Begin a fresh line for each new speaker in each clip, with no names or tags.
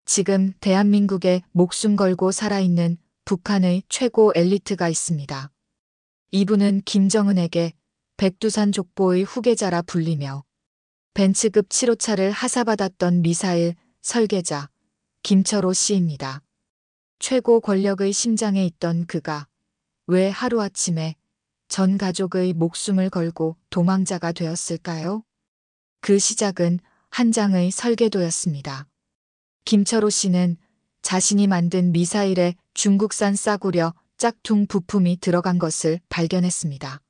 지금 대한민국에 목숨 걸고 살아있는 북한의 최고 엘리트가 있습니다. 이분은 김정은에게 백두산 족보의 후계자라 불리며 벤츠급 7호차를 하사받았던 미사일 설계자 김철호 씨입니다. 최고 권력의 심장에 있던 그가 왜 하루아침에 전 가족의 목숨을 걸고 도망자가 되었을까요? 그 시작은 한 장의 설계도였습니다. 김철호 씨는 자신이 만든 미사일에 중국산 싸구려 짝퉁 부품이 들어간 것을 발견했습니다.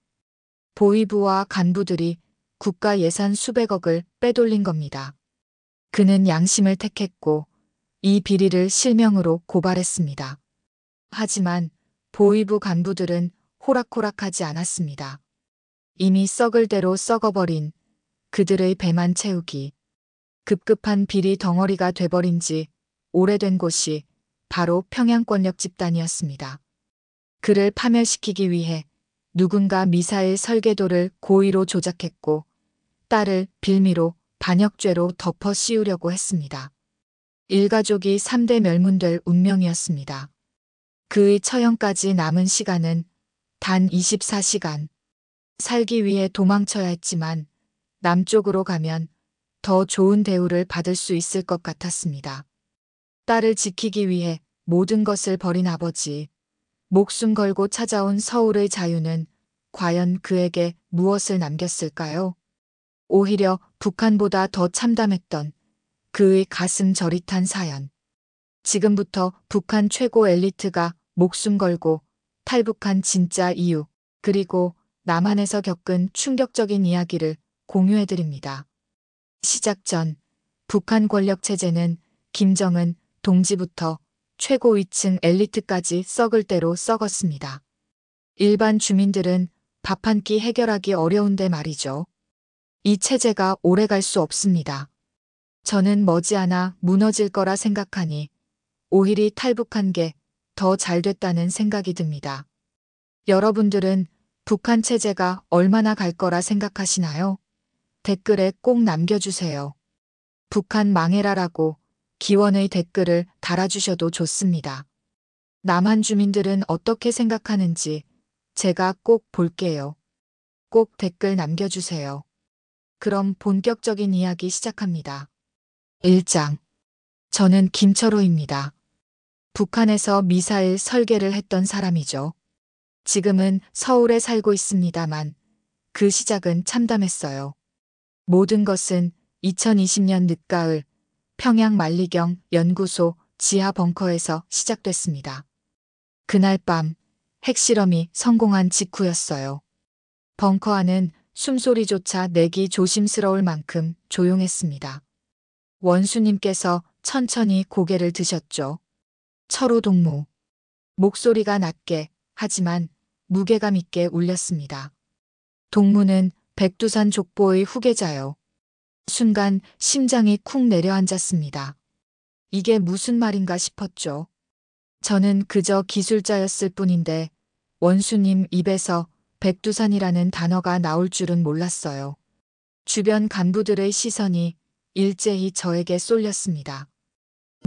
보위부와 간부들이 국가 예산 수백억을 빼돌린 겁니다. 그는 양심을 택했고 이 비리를 실명으로 고발했습니다. 하지만 보위부 간부들은 호락호락하지 않았습니다. 이미 썩을 대로 썩어버린 그들의 배만 채우기. 급급한 비리 덩어리가 돼버린 지 오래된 곳이 바로 평양 권력 집단이었습니다. 그를 파멸시키기 위해 누군가 미사일 설계도를 고의로 조작했고 딸을 빌미로 반역죄로 덮어 씌우려고 했습니다. 일가족이 3대 멸문될 운명이었습니다. 그의 처형까지 남은 시간은 단 24시간. 살기 위해 도망쳐야 했지만 남쪽으로 가면 더 좋은 대우를 받을 수 있을 것 같았습니다. 딸을 지키기 위해 모든 것을 버린 아버지. 목숨 걸고 찾아온 서울의 자유는 과연 그에게 무엇을 남겼을까요? 오히려 북한보다 더 참담했던 그의 가슴 저릿한 사연. 지금부터 북한 최고 엘리트가 목숨 걸고 탈북한 진짜 이유, 그리고 남한에서 겪은 충격적인 이야기를 공유해드립니다. 시작 전 북한 권력 체제는 김정은 동지부터 최고 위층 엘리트까지 썩을 대로 썩었습니다. 일반 주민들은 밥 한 끼 해결하기 어려운데 말이죠. 이 체제가 오래 갈 수 없습니다. 저는 머지않아 무너질 거라 생각하니 오히려 탈북한 게 더 잘 됐다는 생각이 듭니다. 여러분들은 북한 체제가 얼마나 갈 거라 생각하시나요? 댓글에 꼭 남겨주세요. 북한 망해라라고 기원의 댓글을 달아주셔도 좋습니다. 남한 주민들은 어떻게 생각하는지 제가 꼭 볼게요. 꼭 댓글 남겨주세요. 그럼 본격적인 이야기 시작합니다. 1장. 저는 김철호입니다. 북한에서 미사일 설계를 했던 사람이죠. 지금은 서울에 살고 있습니다만 그 시작은 참담했어요. 모든 것은 2020년 늦가을 평양 만리경 연구소 지하 벙커에서 시작됐습니다. 그날 밤 핵실험이 성공한 직후였어요. 벙커 안은 숨소리조차 내기 조심스러울 만큼 조용했습니다. 원수님께서 천천히 고개를 드셨죠. 철호 동무. 목소리가 낮게 하지만 무게감 있게 울렸습니다. 동무는 백두산 족보의 후계자요. 순간 심장이 쿵 내려앉았습니다. 이게 무슨 말인가 싶었죠. 저는 그저 기술자였을 뿐인데 원수님 입에서 백두산이라는 단어가 나올 줄은 몰랐어요. 주변 간부들의 시선이 일제히 저에게 쏠렸습니다.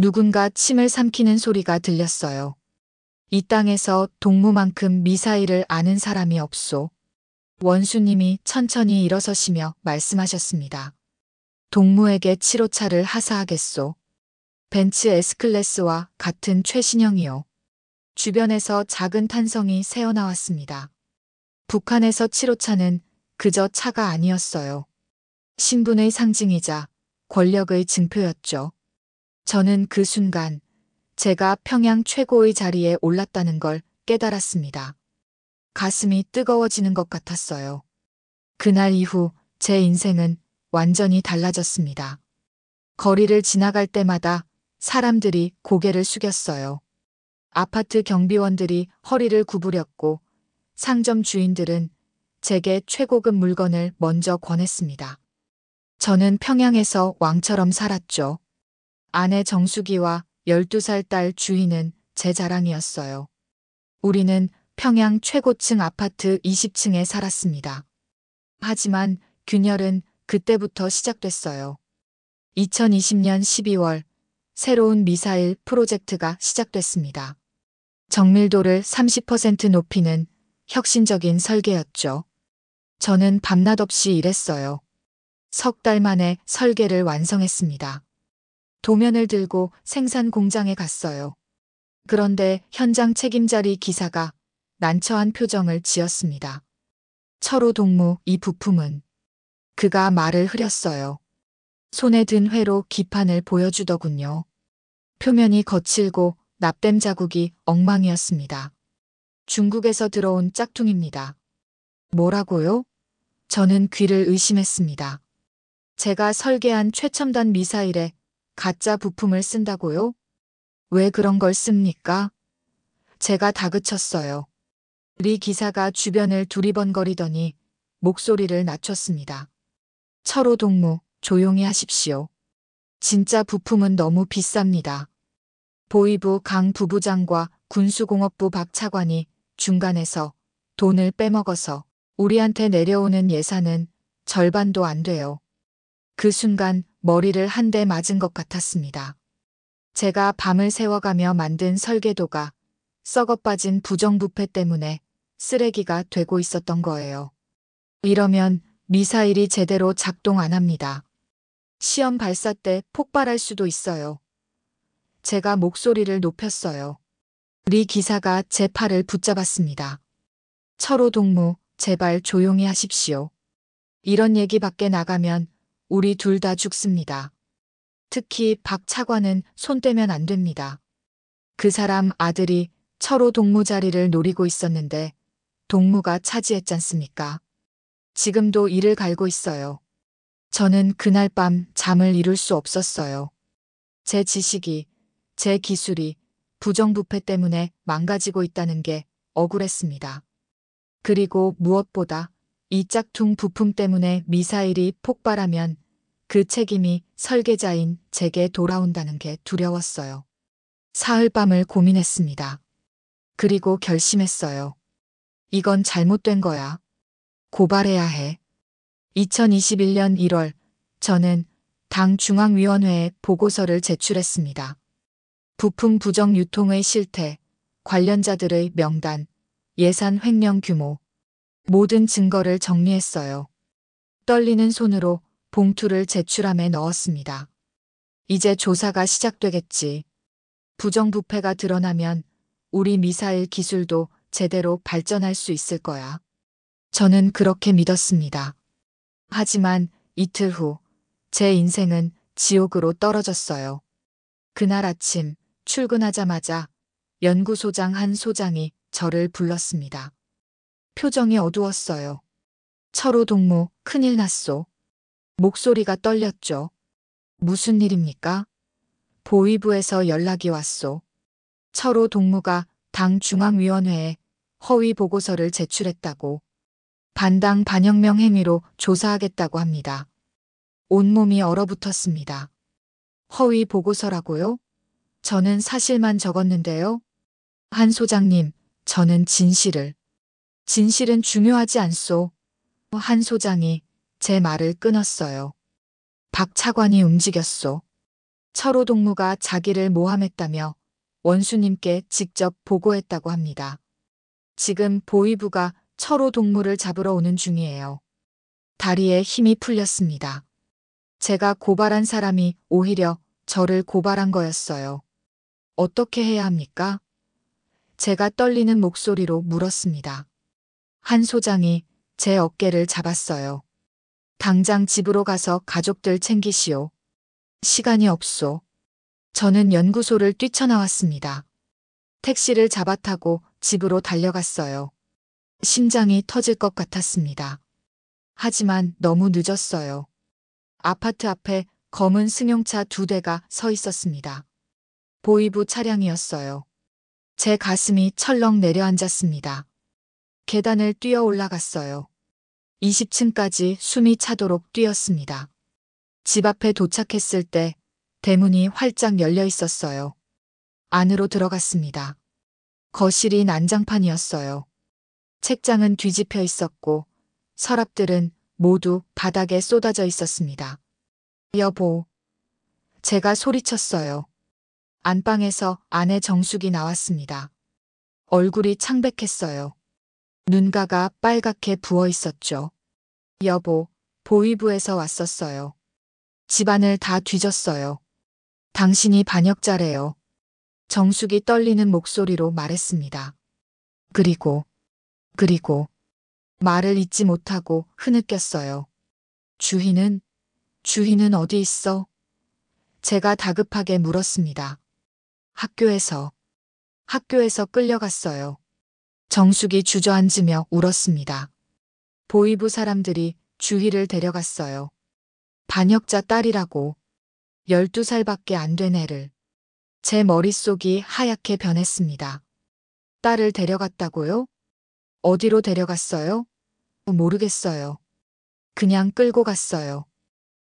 누군가 침을 삼키는 소리가 들렸어요. 이 땅에서 동무만큼 미사일을 아는 사람이 없소. 원수님이 천천히 일어서시며 말씀하셨습니다. 동무에게 7호차를 하사하겠소. 벤츠 S클래스와 같은 최신형이요. 주변에서 작은 탄성이 새어나왔습니다. 북한에서 7호차는 그저 차가 아니었어요. 신분의 상징이자 권력의 증표였죠. 저는 그 순간 제가 평양 최고의 자리에 올랐다는 걸 깨달았습니다. 가슴이 뜨거워지는 것 같았어요. 그날 이후 제 인생은 완전히 달라졌습니다. 거리를 지나갈 때마다 사람들이 고개를 숙였어요. 아파트 경비원들이 허리를 구부렸고 상점 주인들은 제게 최고급 물건을 먼저 권했습니다. 저는 평양에서 왕처럼 살았죠. 아내 정수기와 12살 딸 주희는 제 자랑이었어요. 우리는 평양 최고층 아파트 20층에 살았습니다. 하지만 균열은 그때부터 시작됐어요. 2020년 12월 새로운 미사일 프로젝트가 시작됐습니다. 정밀도를 30% 높이는 혁신적인 설계였죠. 저는 밤낮 없이 일했어요. 석 달 만에 설계를 완성했습니다. 도면을 들고 생산 공장에 갔어요. 그런데 현장 책임자리 기사가 난처한 표정을 지었습니다. 철호 동무, 이 부품은. 그가 말을 흐렸어요. 손에 든 회로 기판을 보여주더군요. 표면이 거칠고 납땜 자국이 엉망이었습니다. 중국에서 들어온 짝퉁입니다. 뭐라고요? 저는 귀를 의심했습니다. 제가 설계한 최첨단 미사일에 가짜 부품을 쓴다고요? 왜 그런 걸 씁니까? 제가 다그쳤어요. 리 기사가 주변을 두리번거리더니 목소리를 낮췄습니다. 철호 동무, 조용히 하십시오. 진짜 부품은 너무 비쌉니다. 보위부 강 부부장과 군수공업부 박 차관이 중간에서 돈을 빼먹어서 우리한테 내려오는 예산은 절반도 안 돼요. 그 순간 머리를 한 대 맞은 것 같았습니다. 제가 밤을 새워가며 만든 설계도가 썩어빠진 부정부패 때문에 쓰레기가 되고 있었던 거예요. 이러면 미사일이 제대로 작동 안 합니다. 시험 발사 때 폭발할 수도 있어요. 제가 목소리를 높였어요. 리 기사가 제 팔을 붙잡았습니다. 철호 동무, 제발 조용히 하십시오. 이런 얘기 밖에 나가면 우리 둘 다 죽습니다. 특히 박 차관은 손 떼면 안 됩니다. 그 사람 아들이 철호 동무 자리를 노리고 있었는데 동무가 차지했잖습니까? 지금도 이를 갈고 있어요. 저는 그날 밤 잠을 이룰 수 없었어요. 제 지식이, 제 기술이 부정부패 때문에 망가지고 있다는 게 억울했습니다. 그리고 무엇보다 이 짝퉁 부품 때문에 미사일이 폭발하면 그 책임이 설계자인 제게 돌아온다는 게 두려웠어요. 사흘 밤을 고민했습니다. 그리고 결심했어요. 이건 잘못된 거야. 고발해야 해. 2021년 1월 저는 당 중앙위원회에 보고서를 제출했습니다. 부품 부정 유통의 실태, 관련자들의 명단, 예산 횡령 규모, 모든 증거를 정리했어요. 떨리는 손으로 봉투를 제출함에 넣었습니다. 이제 조사가 시작되겠지. 부정부패가 드러나면 우리 미사일 기술도 제대로 발전할 수 있을 거야. 저는 그렇게 믿었습니다. 하지만 이틀 후 제 인생은 지옥으로 떨어졌어요. 그날 아침 출근하자마자 연구소장 한 소장이 저를 불렀습니다. 표정이 어두웠어요. 철호 동무, 큰일 났소. 목소리가 떨렸죠. 무슨 일입니까? 보위부에서 연락이 왔소. 철호 동무가 당 중앙위원회에 허위 보고서를 제출했다고. 반당 반혁명 행위로 조사하겠다고 합니다. 온몸이 얼어붙었습니다. 허위 보고서라고요? 저는 사실만 적었는데요. 한 소장님, 저는 진실을. 진실은 중요하지 않소. 한 소장이 제 말을 끊었어요. 박 차관이 움직였소. 철호 동무가 자기를 모함했다며 원수님께 직접 보고했다고 합니다. 지금 보위부가 철호 동무를 잡으러 오는 중이에요. 다리에 힘이 풀렸습니다. 제가 고발한 사람이 오히려 저를 고발한 거였어요. 어떻게 해야 합니까? 제가 떨리는 목소리로 물었습니다. 한 소장이 제 어깨를 잡았어요. 당장 집으로 가서 가족들 챙기시오. 시간이 없소. 저는 연구소를 뛰쳐나왔습니다. 택시를 잡아타고 집으로 달려갔어요. 심장이 터질 것 같았습니다. 하지만 너무 늦었어요. 아파트 앞에 검은 승용차 2대가 서 있었습니다. 보위부 차량이었어요. 제 가슴이 철렁 내려앉았습니다. 계단을 뛰어 올라갔어요. 20층까지 숨이 차도록 뛰었습니다. 집 앞에 도착했을 때 대문이 활짝 열려 있었어요. 안으로 들어갔습니다. 거실이 난장판이었어요. 책장은 뒤집혀 있었고 서랍들은 모두 바닥에 쏟아져 있었습니다. 여보. 제가 소리쳤어요. 안방에서 아내 정숙이 나왔습니다. 얼굴이 창백했어요. 눈가가 빨갛게 부어 있었죠. 여보, 보위부에서 왔었어요. 집안을 다 뒤졌어요. 당신이 반역자래요. 정숙이 떨리는 목소리로 말했습니다. 그리고 말을 잇지 못하고 흐느꼈어요. 주희는 어디 있어? 제가 다급하게 물었습니다. 학교에서 끌려갔어요. 정숙이 주저앉으며 울었습니다. 보위부 사람들이 주희를 데려갔어요. 반역자 딸이라고. 12살밖에 안 된 애를. 제 머릿속이 하얗게 변했습니다. 딸을 데려갔다고요? 어디로 데려갔어요? 모르겠어요. 그냥 끌고 갔어요.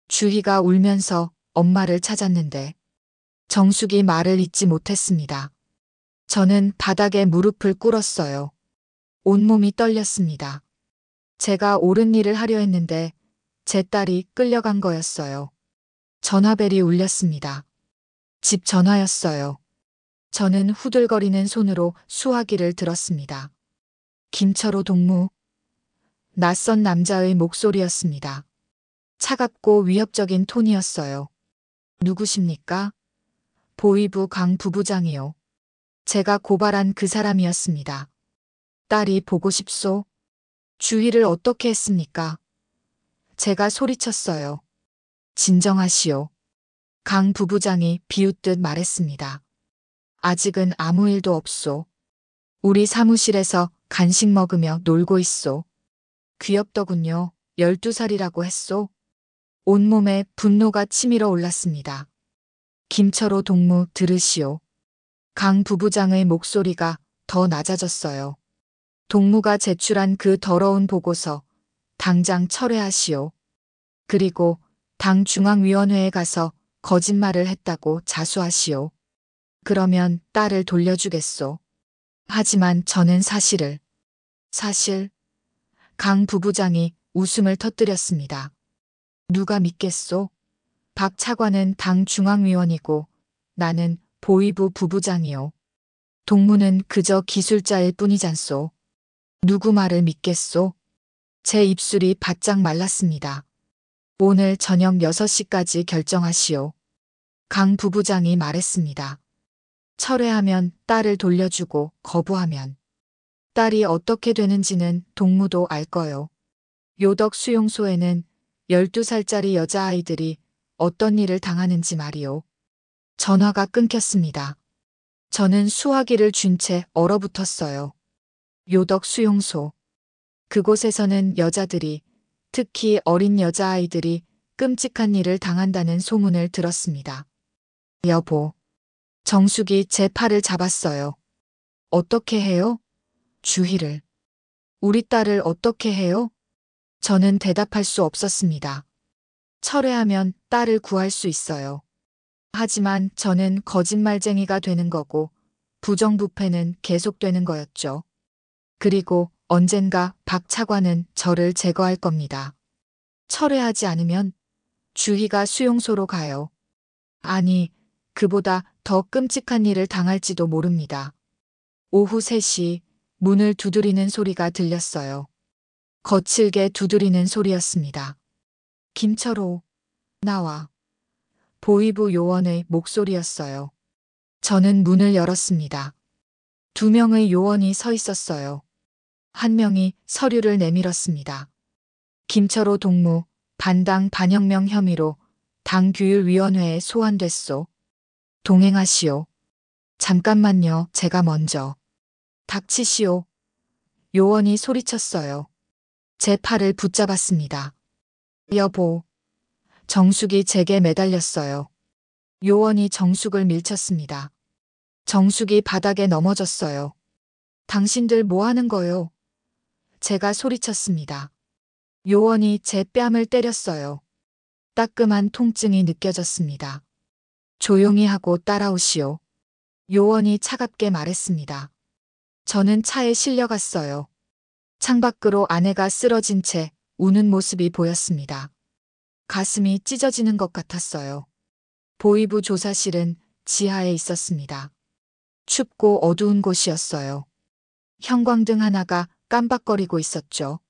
주희가 울면서 엄마를 찾았는데 정숙이 말을 잇지 못했습니다. 저는 바닥에 무릎을 꿇었어요. 온몸이 떨렸습니다. 제가 옳은 일을 하려 했는데 제 딸이 끌려간 거였어요. 전화벨이 울렸습니다. 집 전화였어요. 저는 후들거리는 손으로 수화기를 들었습니다. 김철호 동무. 낯선 남자의 목소리였습니다. 차갑고 위협적인 톤이었어요. 누구십니까? 보위부 강 부부장이요. 제가 고발한 그 사람이었습니다. 딸이 보고 싶소? 주의를 어떻게 했습니까? 제가 소리쳤어요. 진정하시오. 강 부부장이 비웃듯 말했습니다. 아직은 아무 일도 없소. 우리 사무실에서 간식 먹으며 놀고 있소. 귀엽더군요. 12살이라고 했소. 온몸에 분노가 치밀어 올랐습니다. 김철호 동무 들으시오. 강 부부장의 목소리가 더 낮아졌어요. 동무가 제출한 그 더러운 보고서 당장 철회하시오. 그리고 당 중앙위원회에 가서 거짓말을 했다고 자수하시오. 그러면 딸을 돌려주겠소. 하지만 저는 사실, 강 부부장이 웃음을 터뜨렸습니다. 누가 믿겠소? 박 차관은 당 중앙위원이고 나는 보위부 부부장이요. 동무는 그저 기술자일 뿐이잖소. 누구 말을 믿겠소? 제 입술이 바짝 말랐습니다. 오늘 저녁 6시까지 결정하시오. 강 부부장이 말했습니다. 철회하면 딸을 돌려주고 거부하면 딸이 어떻게 되는지는 동무도 알 거요. 요덕 수용소에는 12살짜리 여자아이들이 어떤 일을 당하는지 말이오. 전화가 끊겼습니다. 저는 수화기를 쥔 채 얼어붙었어요. 요덕 수용소. 그곳에서는 여자들이, 특히 어린 여자아이들이 끔찍한 일을 당한다는 소문을 들었습니다. 여보. 정숙이 제 팔을 잡았어요. 어떻게 해요? 주희를. 우리 딸을 어떻게 해요? 저는 대답할 수 없었습니다. 철회하면 딸을 구할 수 있어요. 하지만 저는 거짓말쟁이가 되는 거고 부정부패는 계속되는 거였죠. 그리고 언젠가 박 차관은 저를 제거할 겁니다. 철회하지 않으면 주희가 수용소로 가요. 아니, 그보다 더 끔찍한 일을 당할지도 모릅니다. 오후 3시 문을 두드리는 소리가 들렸어요. 거칠게 두드리는 소리였습니다. 김철호, 나와. 보위부 요원의 목소리였어요. 저는 문을 열었습니다. 2명의 요원이 서 있었어요. 한 명이 서류를 내밀었습니다. 김철호 동무, 반당 반혁명 혐의로 당규율위원회에 소환됐소. 동행하시오. 잠깐만요, 제가 먼저. 닥치시오. 요원이 소리쳤어요. 제 팔을 붙잡았습니다. 여보. 정숙이 제게 매달렸어요. 요원이 정숙을 밀쳤습니다. 정숙이 바닥에 넘어졌어요. 당신들 뭐 하는 거요? 제가 소리쳤습니다. 요원이 제 뺨을 때렸어요. 따끔한 통증이 느껴졌습니다. 조용히 하고 따라오시오. 요원이 차갑게 말했습니다. 저는 차에 실려갔어요. 창밖으로 아내가 쓰러진 채 우는 모습이 보였습니다. 가슴이 찢어지는 것 같았어요. 보위부 조사실은 지하에 있었습니다. 춥고 어두운 곳이었어요. 형광등 하나가 깜박거리고 있었죠.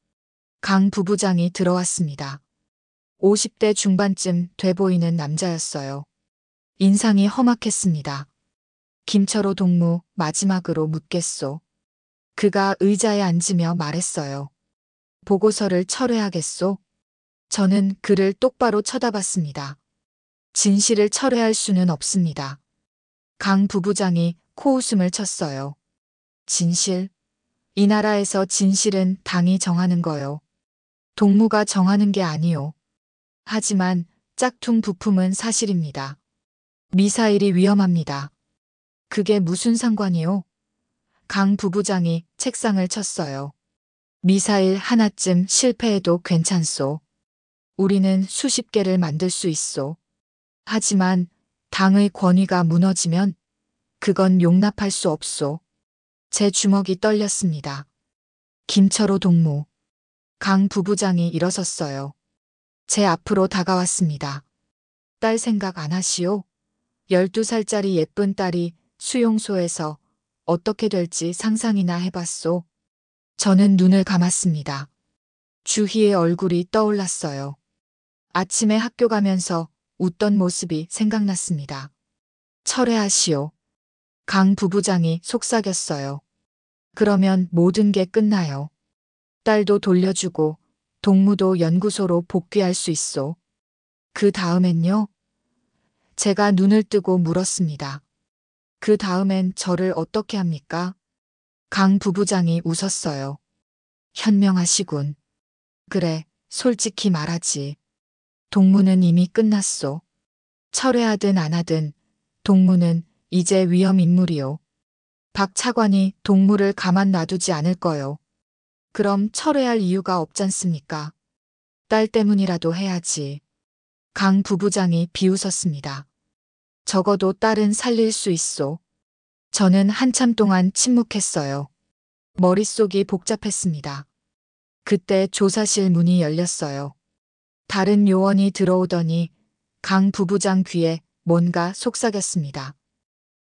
강 부부장이 들어왔습니다. 50대 중반쯤 돼 보이는 남자였어요. 인상이 험악했습니다. 김철호 동무 마지막으로 묻겠소. 그가 의자에 앉으며 말했어요. 보고서를 철회하겠소? 저는 그를 똑바로 쳐다봤습니다. 진실을 철회할 수는 없습니다. 강 부부장이 코웃음을 쳤어요. 진실? 이 나라에서 진실은 당이 정하는 거요. 동무가 정하는 게 아니요. 하지만 짝퉁 부품은 사실입니다. 미사일이 위험합니다. 그게 무슨 상관이요? 강 부부장이 책상을 쳤어요. 미사일 하나쯤 실패해도 괜찮소. 우리는 수십 개를 만들 수 있소. 하지만 당의 권위가 무너지면 그건 용납할 수 없소. 제 주먹이 떨렸습니다. 김철호 동무. 강 부부장이 일어섰어요. 제 앞으로 다가왔습니다. 딸 생각 안 하시오? 12살짜리 예쁜 딸이 수용소에서 어떻게 될지 상상이나 해봤소. 저는 눈을 감았습니다. 주희의 얼굴이 떠올랐어요. 아침에 학교 가면서 웃던 모습이 생각났습니다. 철회하시오. 강 부부장이 속삭였어요. 그러면 모든 게 끝나요. 딸도 돌려주고 동무도 연구소로 복귀할 수 있소. 그 다음엔요? 제가 눈을 뜨고 물었습니다. 그 다음엔 저를 어떻게 합니까? 강 부부장이 웃었어요. 현명하시군. 그래, 솔직히 말하지. 동무는 이미 끝났소. 철회하든 안 하든 동무는 이제 위험 인물이요. 박 차관이 동무를 가만 놔두지 않을 거요. 그럼 철회할 이유가 없잖습니까? 딸 때문이라도 해야지. 강 부부장이 비웃었습니다. 적어도 딸은 살릴 수 있소. 저는 한참 동안 침묵했어요. 머릿속이 복잡했습니다. 그때 조사실 문이 열렸어요. 다른 요원이 들어오더니 강 부부장 귀에 뭔가 속삭였습니다.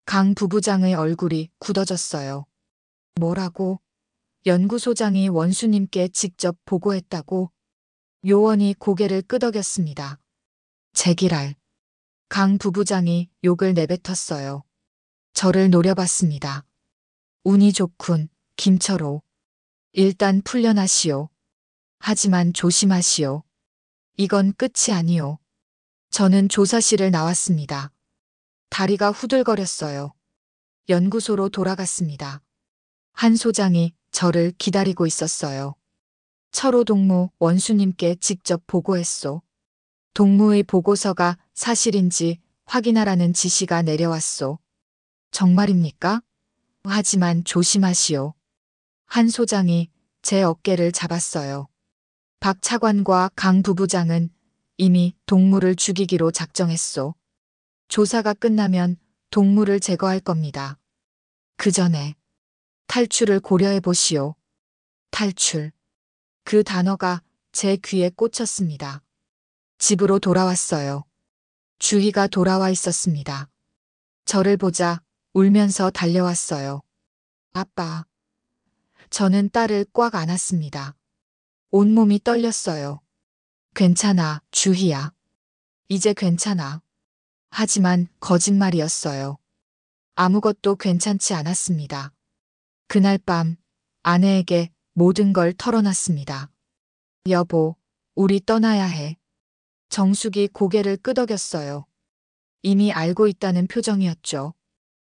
강 부부장의 얼굴이 굳어졌어요. 뭐라고? 연구소장이 원수님께 직접 보고했다고? 요원이 고개를 끄덕였습니다. 제기랄. 강 부부장이 욕을 내뱉었어요. 저를 노려봤습니다. 운이 좋군, 김철호. 일단 풀려나시오. 하지만 조심하시오. 이건 끝이 아니오. 저는 조사실을 나왔습니다. 다리가 후들거렸어요. 연구소로 돌아갔습니다. 한 소장이 저를 기다리고 있었어요. 철호 동무 원수님께 직접 보고했소. 동무의 보고서가 사실인지 확인하라는 지시가 내려왔소. 정말입니까? 하지만 조심하시오. 한 소장이 제 어깨를 잡았어요. 박 차관과 강 부부장은 이미 동무를 죽이기로 작정했소. 조사가 끝나면 동무를 제거할 겁니다. 그 전에 탈출을 고려해 보시오. 탈출. 그 단어가 제 귀에 꽂혔습니다. 집으로 돌아왔어요. 주희가 돌아와 있었습니다. 저를 보자 울면서 달려왔어요. 아빠. 저는 딸을 꽉 안았습니다. 온몸이 떨렸어요. 괜찮아, 주희야. 이제 괜찮아. 하지만 거짓말이었어요. 아무것도 괜찮지 않았습니다. 그날 밤 아내에게 모든 걸 털어놨습니다. 여보, 우리 떠나야 해. 정숙이 고개를 끄덕였어요. 이미 알고 있다는 표정이었죠.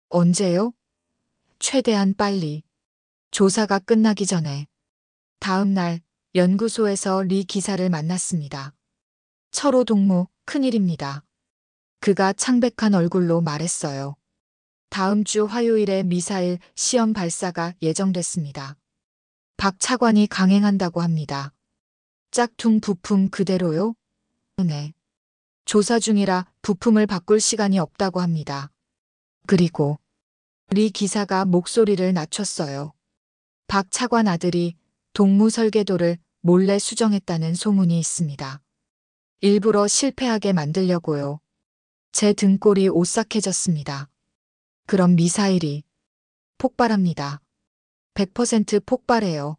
언제요? 최대한 빨리. 조사가 끝나기 전에. 다음 날 연구소에서 리 기사를 만났습니다. 철호 동무, 큰일입니다. 그가 창백한 얼굴로 말했어요. 다음 주 화요일에 미사일 시험 발사가 예정됐습니다. 박 차관이 강행한다고 합니다. 짝퉁 부품 그대로요? 네. 조사 중이라 부품을 바꿀 시간이 없다고 합니다. 그리고 리 기사가 목소리를 낮췄어요. 박 차관 아들이 동무 설계도를 몰래 수정했다는 소문이 있습니다. 일부러 실패하게 만들려고요. 제 등골이 오싹해졌습니다. 그럼 미사일이 폭발합니다. 100% 폭발해요.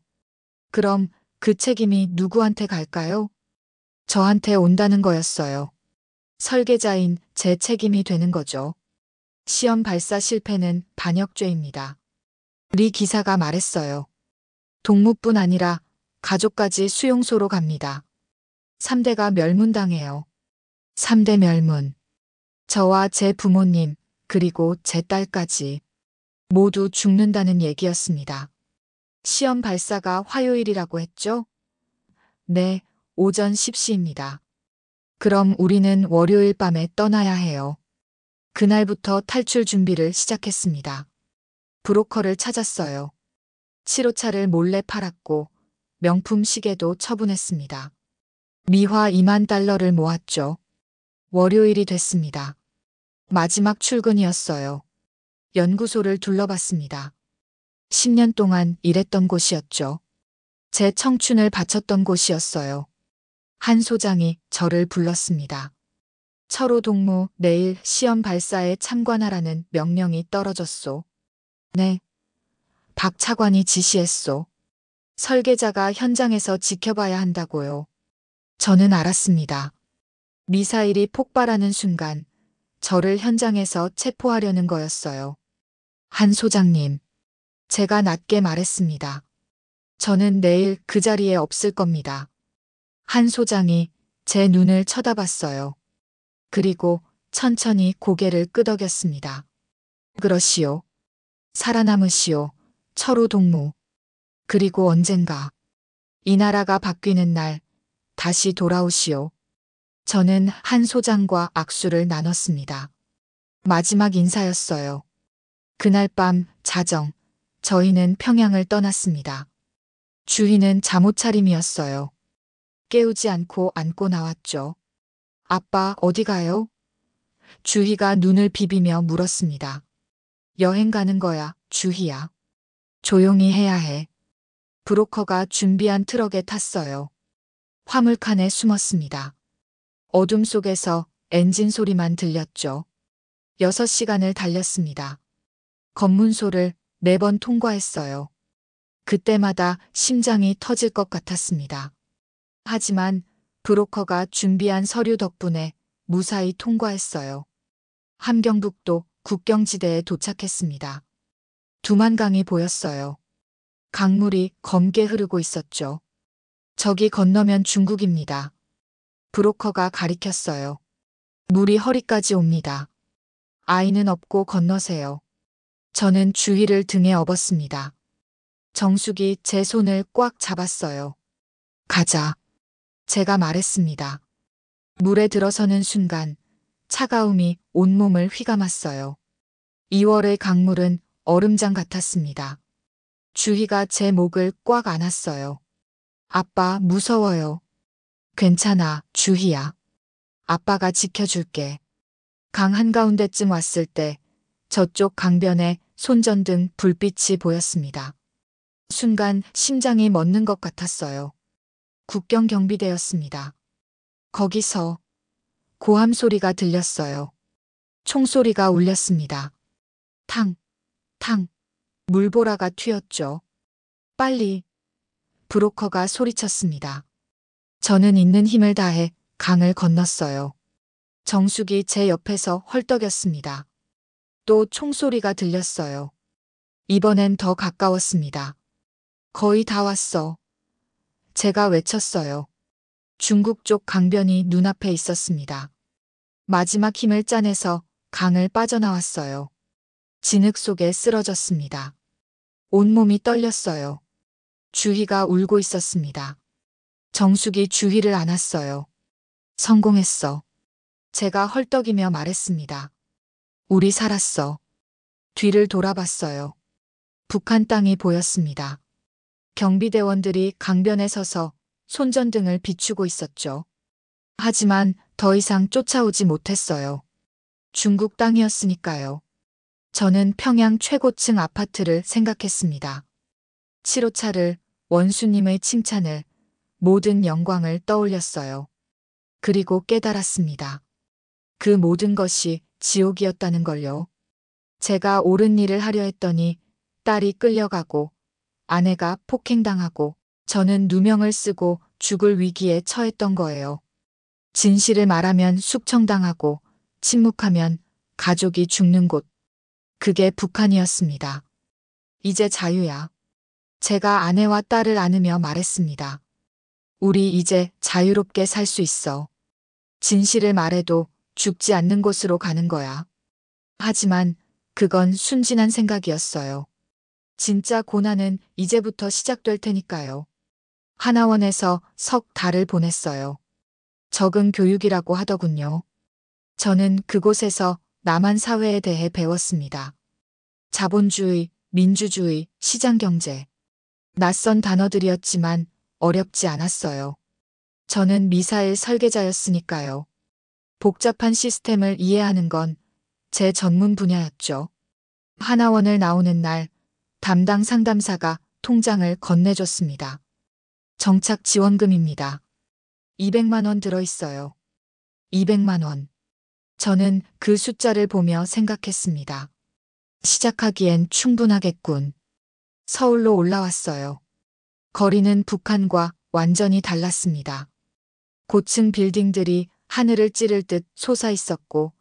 그럼 그 책임이 누구한테 갈까요? 저한테 온다는 거였어요. 설계자인 제 책임이 되는 거죠. 시험 발사 실패는 반역죄입니다. 리 기사가 말했어요. 동무뿐 아니라 가족까지 수용소로 갑니다. 3대가 멸문당해요. 3대 멸문. 저와 제 부모님, 그리고 제 딸까지 모두 죽는다는 얘기였습니다. 시험 발사가 화요일이라고 했죠? 네, 오전 10시입니다. 그럼 우리는 월요일 밤에 떠나야 해요. 그날부터 탈출 준비를 시작했습니다. 브로커를 찾았어요. 7호차를 몰래 팔았고 명품 시계도 처분했습니다. 미화 2만 달러를 모았죠. 월요일이 됐습니다. 마지막 출근이었어요. 연구소를 둘러봤습니다. 10년 동안 일했던 곳이었죠. 제 청춘을 바쳤던 곳이었어요. 한 소장이 저를 불렀습니다. 철호 동무, 내일 시험 발사에 참관하라는 명령이 떨어졌소. 네. 박 차관이 지시했소. 설계자가 현장에서 지켜봐야 한다고요. 저는 알았습니다. 미사일이 폭발하는 순간 저를 현장에서 체포하려는 거였어요. 한 소장님. 제가 낮게 말했습니다. 저는 내일 그 자리에 없을 겁니다. 한 소장이 제 눈을 쳐다봤어요. 그리고 천천히 고개를 끄덕였습니다. 그러시오. 살아남으시오. 철호 동무. 그리고 언젠가 이 나라가 바뀌는 날 다시 돌아오시오. 저는 한 소장과 악수를 나눴습니다. 마지막 인사였어요. 그날 밤 자정, 저희는 평양을 떠났습니다. 주희는 잠옷 차림이었어요. 깨우지 않고 안고 나왔죠. 아빠 어디 가요? 주희가 눈을 비비며 물었습니다. 여행 가는 거야, 주희야. 조용히 해야 해. 브로커가 준비한 트럭에 탔어요. 화물칸에 숨었습니다. 어둠 속에서 엔진 소리만 들렸죠. 6시간을 달렸습니다. 검문소를 4번 통과했어요. 그때마다 심장이 터질 것 같았습니다. 하지만 브로커가 준비한 서류 덕분에 무사히 통과했어요. 함경북도 국경지대에 도착했습니다. 두만강이 보였어요. 강물이 검게 흐르고 있었죠. 저기 건너면 중국입니다. 브로커가 가리켰어요. 물이 허리까지 옵니다. 아이는 업고 건너세요. 저는 주희를 등에 업었습니다. 정숙이 제 손을 꽉 잡았어요. 가자. 제가 말했습니다. 물에 들어서는 순간 차가움이 온몸을 휘감았어요. 2월의 강물은 얼음장 같았습니다. 주희가 제 목을 꽉 안았어요. 아빠 무서워요. 괜찮아, 주희야. 아빠가 지켜줄게. 강 한가운데쯤 왔을 때 저쪽 강변에 손전등 불빛이 보였습니다. 순간 심장이 멎는 것 같았어요. 국경 경비대였습니다. 거기서 고함 소리가 들렸어요. 총소리가 울렸습니다. 탕, 탕, 물보라가 튀었죠. 빨리. 브로커가 소리쳤습니다. 저는 있는 힘을 다해 강을 건넜어요. 정숙이 제 옆에서 헐떡였습니다. 또 총소리가 들렸어요. 이번엔 더 가까웠습니다. 거의 다 왔어. 제가 외쳤어요. 중국 쪽 강변이 눈앞에 있었습니다. 마지막 힘을 짜내서 강을 빠져나왔어요. 진흙 속에 쓰러졌습니다. 온몸이 떨렸어요. 주희가 울고 있었습니다. 정숙이 주희를 안았어요. 성공했어. 제가 헐떡이며 말했습니다. 우리 살았어. 뒤를 돌아봤어요. 북한 땅이 보였습니다. 경비대원들이 강변에 서서 손전등을 비추고 있었죠. 하지만 더 이상 쫓아오지 못했어요. 중국 땅이었으니까요. 저는 평양 최고층 아파트를 생각했습니다. 7호차를, 원수님의 칭찬을, 모든 영광을 떠올렸어요. 그리고 깨달았습니다. 그 모든 것이 지옥이었다는 걸요. 제가 옳은 일을 하려 했더니 딸이 끌려가고 아내가 폭행당하고 저는 누명을 쓰고 죽을 위기에 처했던 거예요. 진실을 말하면 숙청당하고 침묵하면 가족이 죽는 곳. 그게 북한이었습니다. 이제 자유야. 제가 아내와 딸을 안으며 말했습니다. 우리 이제 자유롭게 살 수 있어. 진실을 말해도 죽지 않는 곳으로 가는 거야. 하지만 그건 순진한 생각이었어요. 진짜 고난은 이제부터 시작될 테니까요. 하나원에서 석 달을 보냈어요. 적응 교육이라고 하더군요. 저는 그곳에서 남한 사회에 대해 배웠습니다. 자본주의, 민주주의, 시장경제. 낯선 단어들이었지만 어렵지 않았어요. 저는 미사일 설계자였으니까요. 복잡한 시스템을 이해하는 건 제 전문 분야였죠. 하나원을 나오는 날 담당 상담사가 통장을 건네줬습니다. 정착 지원금입니다. 200만 원 들어있어요. 200만 원. 저는 그 숫자를 보며 생각했습니다. 시작하기엔 충분하겠군. 서울로 올라왔어요. 거리는 북한과 완전히 달랐습니다. 고층 빌딩들이 하늘을 찌를 듯 솟아 있었고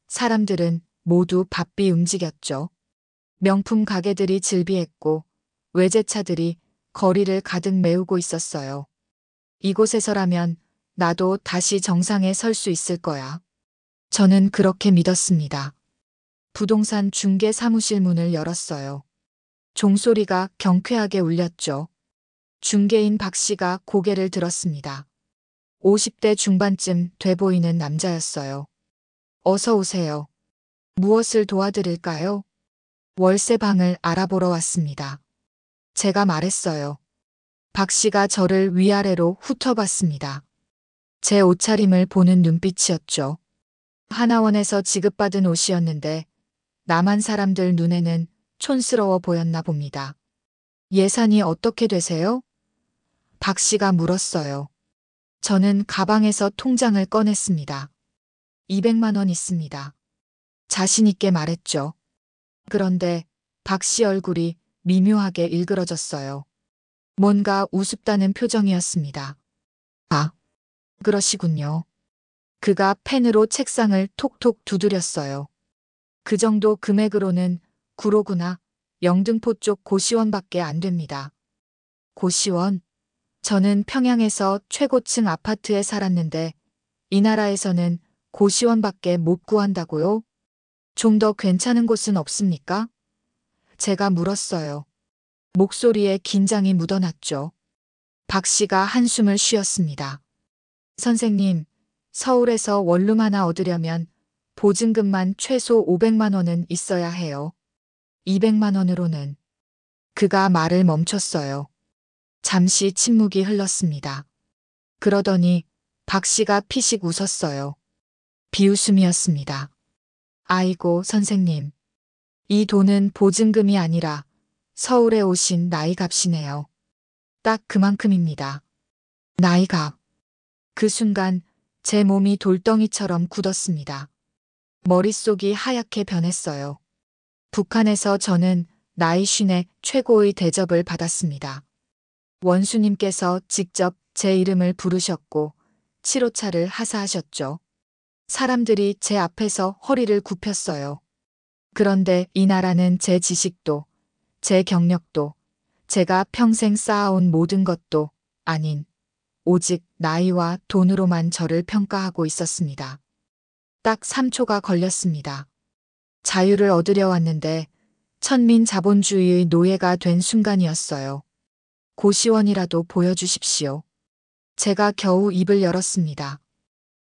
사람들은 모두 바삐 움직였죠. 명품 가게들이 즐비했고 외제차들이 거리를 가득 메우고 있었어요. 이곳에서라면 나도 다시 정상에 설 수 있을 거야. 저는 그렇게 믿었습니다. 부동산 중개 사무실 문을 열었어요. 종소리가 경쾌하게 울렸죠. 중개인 박 씨가 고개를 들었습니다. 50대 중반쯤 돼 보이는 남자였어요. 어서 오세요. 무엇을 도와드릴까요? 월세방을 알아보러 왔습니다. 제가 말했어요. 박 씨가 저를 위아래로 훑어봤습니다. 제 옷차림을 보는 눈빛이었죠. 하나원에서 지급받은 옷이었는데 남한 사람들 눈에는 촌스러워 보였나 봅니다. 예산이 어떻게 되세요? 박 씨가 물었어요. 저는 가방에서 통장을 꺼냈습니다. 200만 원 있습니다. 자신 있게 말했죠. 그런데 박 씨 얼굴이 미묘하게 일그러졌어요. 뭔가 우습다는 표정이었습니다. 아, 그러시군요. 그가 펜으로 책상을 톡톡 두드렸어요. 그 정도 금액으로는 구로구나 영등포 쪽 고시원밖에 안 됩니다. 고시원? 저는 평양에서 최고층 아파트에 살았는데 이 나라에서는 고시원밖에 못 구한다고요? 좀 더 괜찮은 곳은 없습니까? 제가 물었어요. 목소리에 긴장이 묻어났죠. 박 씨가 한숨을 쉬었습니다. 선생님, 서울에서 원룸 하나 얻으려면 보증금만 최소 500만 원은 있어야 해요. 200만 원으로는. 그가 말을 멈췄어요. 잠시 침묵이 흘렀습니다. 그러더니 박 씨가 피식 웃었어요. 비웃음이었습니다. 아이고, 선생님. 이 돈은 보증금이 아니라 서울에 오신 나이 값이네요. 딱 그만큼입니다. 나이 값. 그 순간 제 몸이 돌덩이처럼 굳었습니다. 머릿속이 하얗게 변했어요. 북한에서 저는 나이 50에 최고의 대접을 받았습니다. 원수님께서 직접 제 이름을 부르셨고 7호차를 하사하셨죠. 사람들이 제 앞에서 허리를 굽혔어요. 그런데 이 나라는 제 지식도, 제 경력도, 제가 평생 쌓아온 모든 것도 아닌 오직 나이와 돈으로만 저를 평가하고 있었습니다. 딱 3초가 걸렸습니다. 자유를 얻으려 왔는데 천민 자본주의의 노예가 된 순간이었어요. 고시원이라도 보여주십시오. 제가 겨우 입을 열었습니다.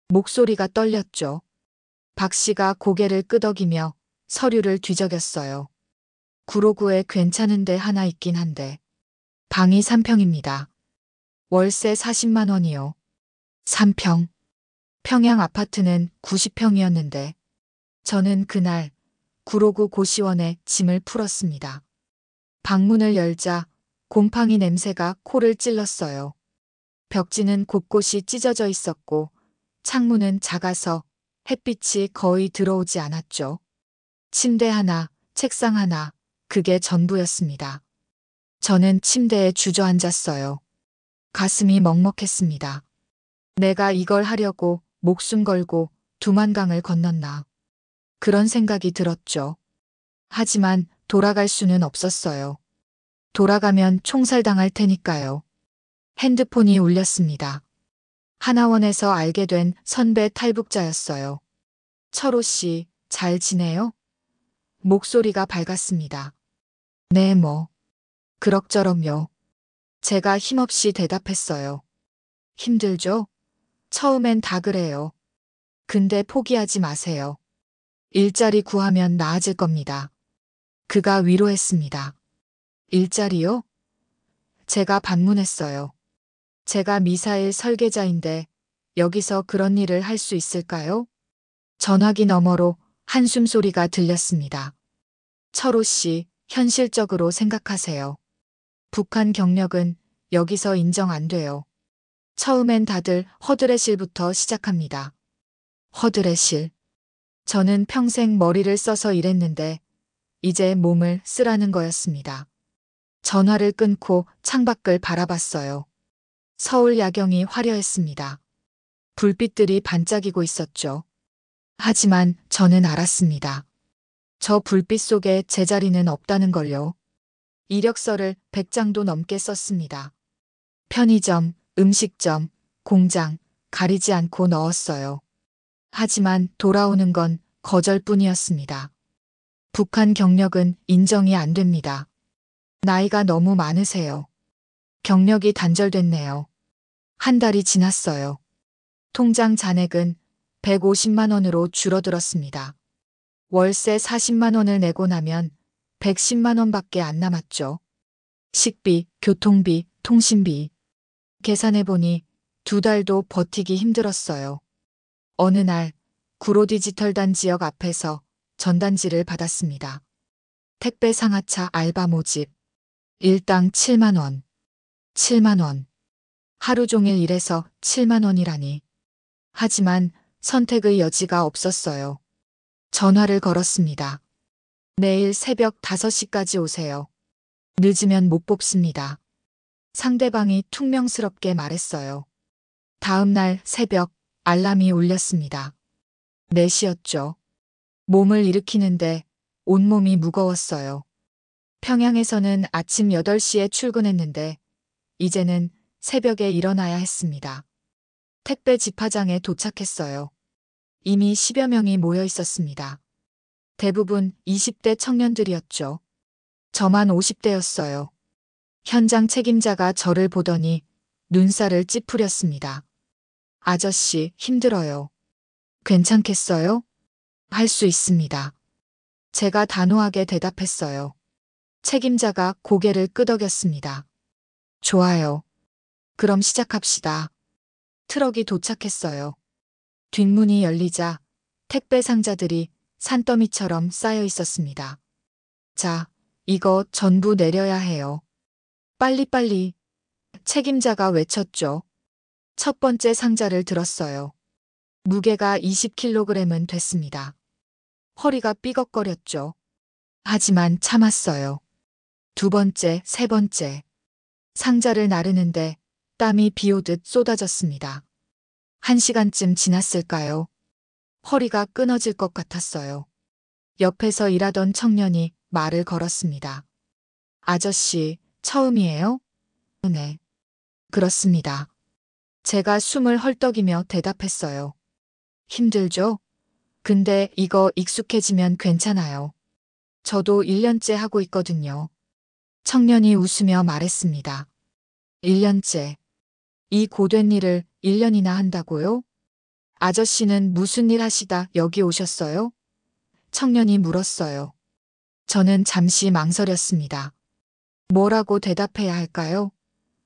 목소리가 떨렸죠. 박 씨가 고개를 끄덕이며 서류를 뒤적였어요. 구로구에 괜찮은 데 하나 있긴 한데 방이 3평입니다. 월세 40만 원이요. 3평. 평양 아파트는 90평이었는데 저는 그날 구로구 고시원에 짐을 풀었습니다. 방문을 열자 곰팡이 냄새가 코를 찔렀어요. 벽지는 곳곳이 찢어져 있었고 창문은 작아서 햇빛이 거의 들어오지 않았죠. 침대 하나, 책상 하나, 그게 전부였습니다. 저는 침대에 주저앉았어요. 가슴이 먹먹했습니다. 내가 이걸 하려고 목숨 걸고 두만강을 건넜나. 그런 생각이 들었죠. 하지만 돌아갈 수는 없었어요. 돌아가면 총살당할 테니까요. 핸드폰이 울렸습니다. 하나원에서 알게 된 선배 탈북자였어요. 철호 씨, 잘 지내요? 목소리가 밝았습니다. 네, 뭐. 그럭저럭요. 제가 힘없이 대답했어요. 힘들죠? 처음엔 다 그래요. 근데 포기하지 마세요. 일자리 구하면 나아질 겁니다. 그가 위로했습니다. 일자리요? 제가 반문했어요. 제가 미사일 설계자인데 여기서 그런 일을 할 수 있을까요? 전화기 너머로 한숨 소리가 들렸습니다. 철호 씨, 현실적으로 생각하세요. 북한 경력은 여기서 인정 안 돼요. 처음엔 다들 허드렛일부터 시작합니다. 허드렛일. 저는 평생 머리를 써서 일했는데 이제 몸을 쓰라는 거였습니다. 전화를 끊고 창밖을 바라봤어요. 서울 야경이 화려했습니다. 불빛들이 반짝이고 있었죠. 하지만 저는 알았습니다. 저 불빛 속에 제 자리는 없다는 걸요. 이력서를 100장도 넘게 썼습니다. 편의점, 음식점, 공장, 가리지 않고 넣었어요. 하지만 돌아오는 건 거절뿐이었습니다. 북한 경력은 인정이 안 됩니다. 나이가 너무 많으세요. 경력이 단절됐네요. 한 달이 지났어요. 통장 잔액은 150만 원으로 줄어들었습니다. 월세 40만 원을 내고 나면 110만 원밖에 안 남았죠. 식비, 교통비, 통신비. 계산해보니 2달도 버티기 힘들었어요. 어느 날 구로 디지털단 지역 앞에서 전단지를 받았습니다. 택배 상하차 알바 모집. 일당 7만 원. 7만 원. 하루 종일 일해서 7만 원이라니. 하지만 선택의 여지가 없었어요. 전화를 걸었습니다. 내일 새벽 5시까지 오세요. 늦으면 못 뽑습니다. 상대방이 퉁명스럽게 말했어요. 다음 날 새벽 알람이 울렸습니다. 4시였죠. 몸을 일으키는데 온몸이 무거웠어요. 평양에서는 아침 8시에 출근했는데 이제는 새벽에 일어나야 했습니다. 택배 집화장에 도착했어요. 이미 10여 명이 모여 있었습니다. 대부분 20대 청년들이었죠. 저만 50대였어요. 현장 책임자가 저를 보더니 눈살을 찌푸렸습니다. 아저씨, 힘들어요. 괜찮겠어요? 할 수 있습니다. 제가 단호하게 대답했어요. 책임자가 고개를 끄덕였습니다. 좋아요. 그럼 시작합시다. 트럭이 도착했어요. 뒷문이 열리자 택배 상자들이 산더미처럼 쌓여 있었습니다. 자, 이거 전부 내려야 해요. 빨리빨리. 책임자가 외쳤죠. 첫 번째 상자를 들었어요. 무게가 20kg은 됐습니다. 허리가 삐걱거렸죠. 하지만 참았어요. 두 번째, 세 번째. 상자를 나르는데 땀이 비오듯 쏟아졌습니다. 1시간쯤 지났을까요? 허리가 끊어질 것 같았어요. 옆에서 일하던 청년이 말을 걸었습니다. 아저씨, 처음이에요? 네. 그렇습니다. 제가 숨을 헐떡이며 대답했어요. 힘들죠? 근데 이거 익숙해지면 괜찮아요. 저도 1년째 하고 있거든요. 청년이 웃으며 말했습니다. 1년째. 이 고된 일을 1년이나 한다고요? 아저씨는 무슨 일 하시다 여기 오셨어요? 청년이 물었어요. 저는 잠시 망설였습니다. 뭐라고 대답해야 할까요?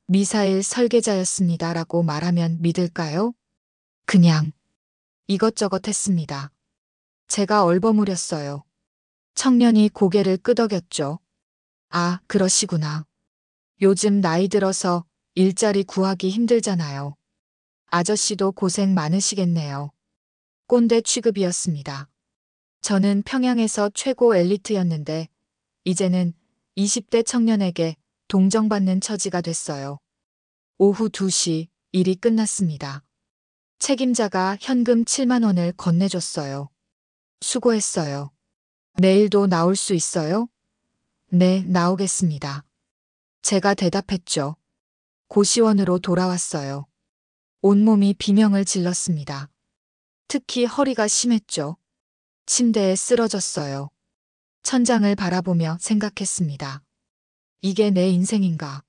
미사일 설계자였습니다라고 말하면 믿을까요? 그냥 이것저것 했습니다. 제가 얼버무렸어요. 청년이 고개를 끄덕였죠. 아, 그러시구나. 요즘 나이 들어서 일자리 구하기 힘들잖아요. 아저씨도 고생 많으시겠네요. 꼰대 취급이었습니다. 저는 평양에서 최고 엘리트였는데 이제는 20대 청년에게 동정받는 처지가 됐어요. 오후 2시 일이 끝났습니다. 책임자가 현금 7만 원을 건네줬어요. 수고했어요. 내일도 나올 수 있어요? 네, 나오겠습니다. 제가 대답했죠. 고시원으로 돌아왔어요. 온몸이 비명을 질렀습니다. 특히 허리가 심했죠. 침대에 쓰러졌어요. 천장을 바라보며 생각했습니다. 이게 내 인생인가?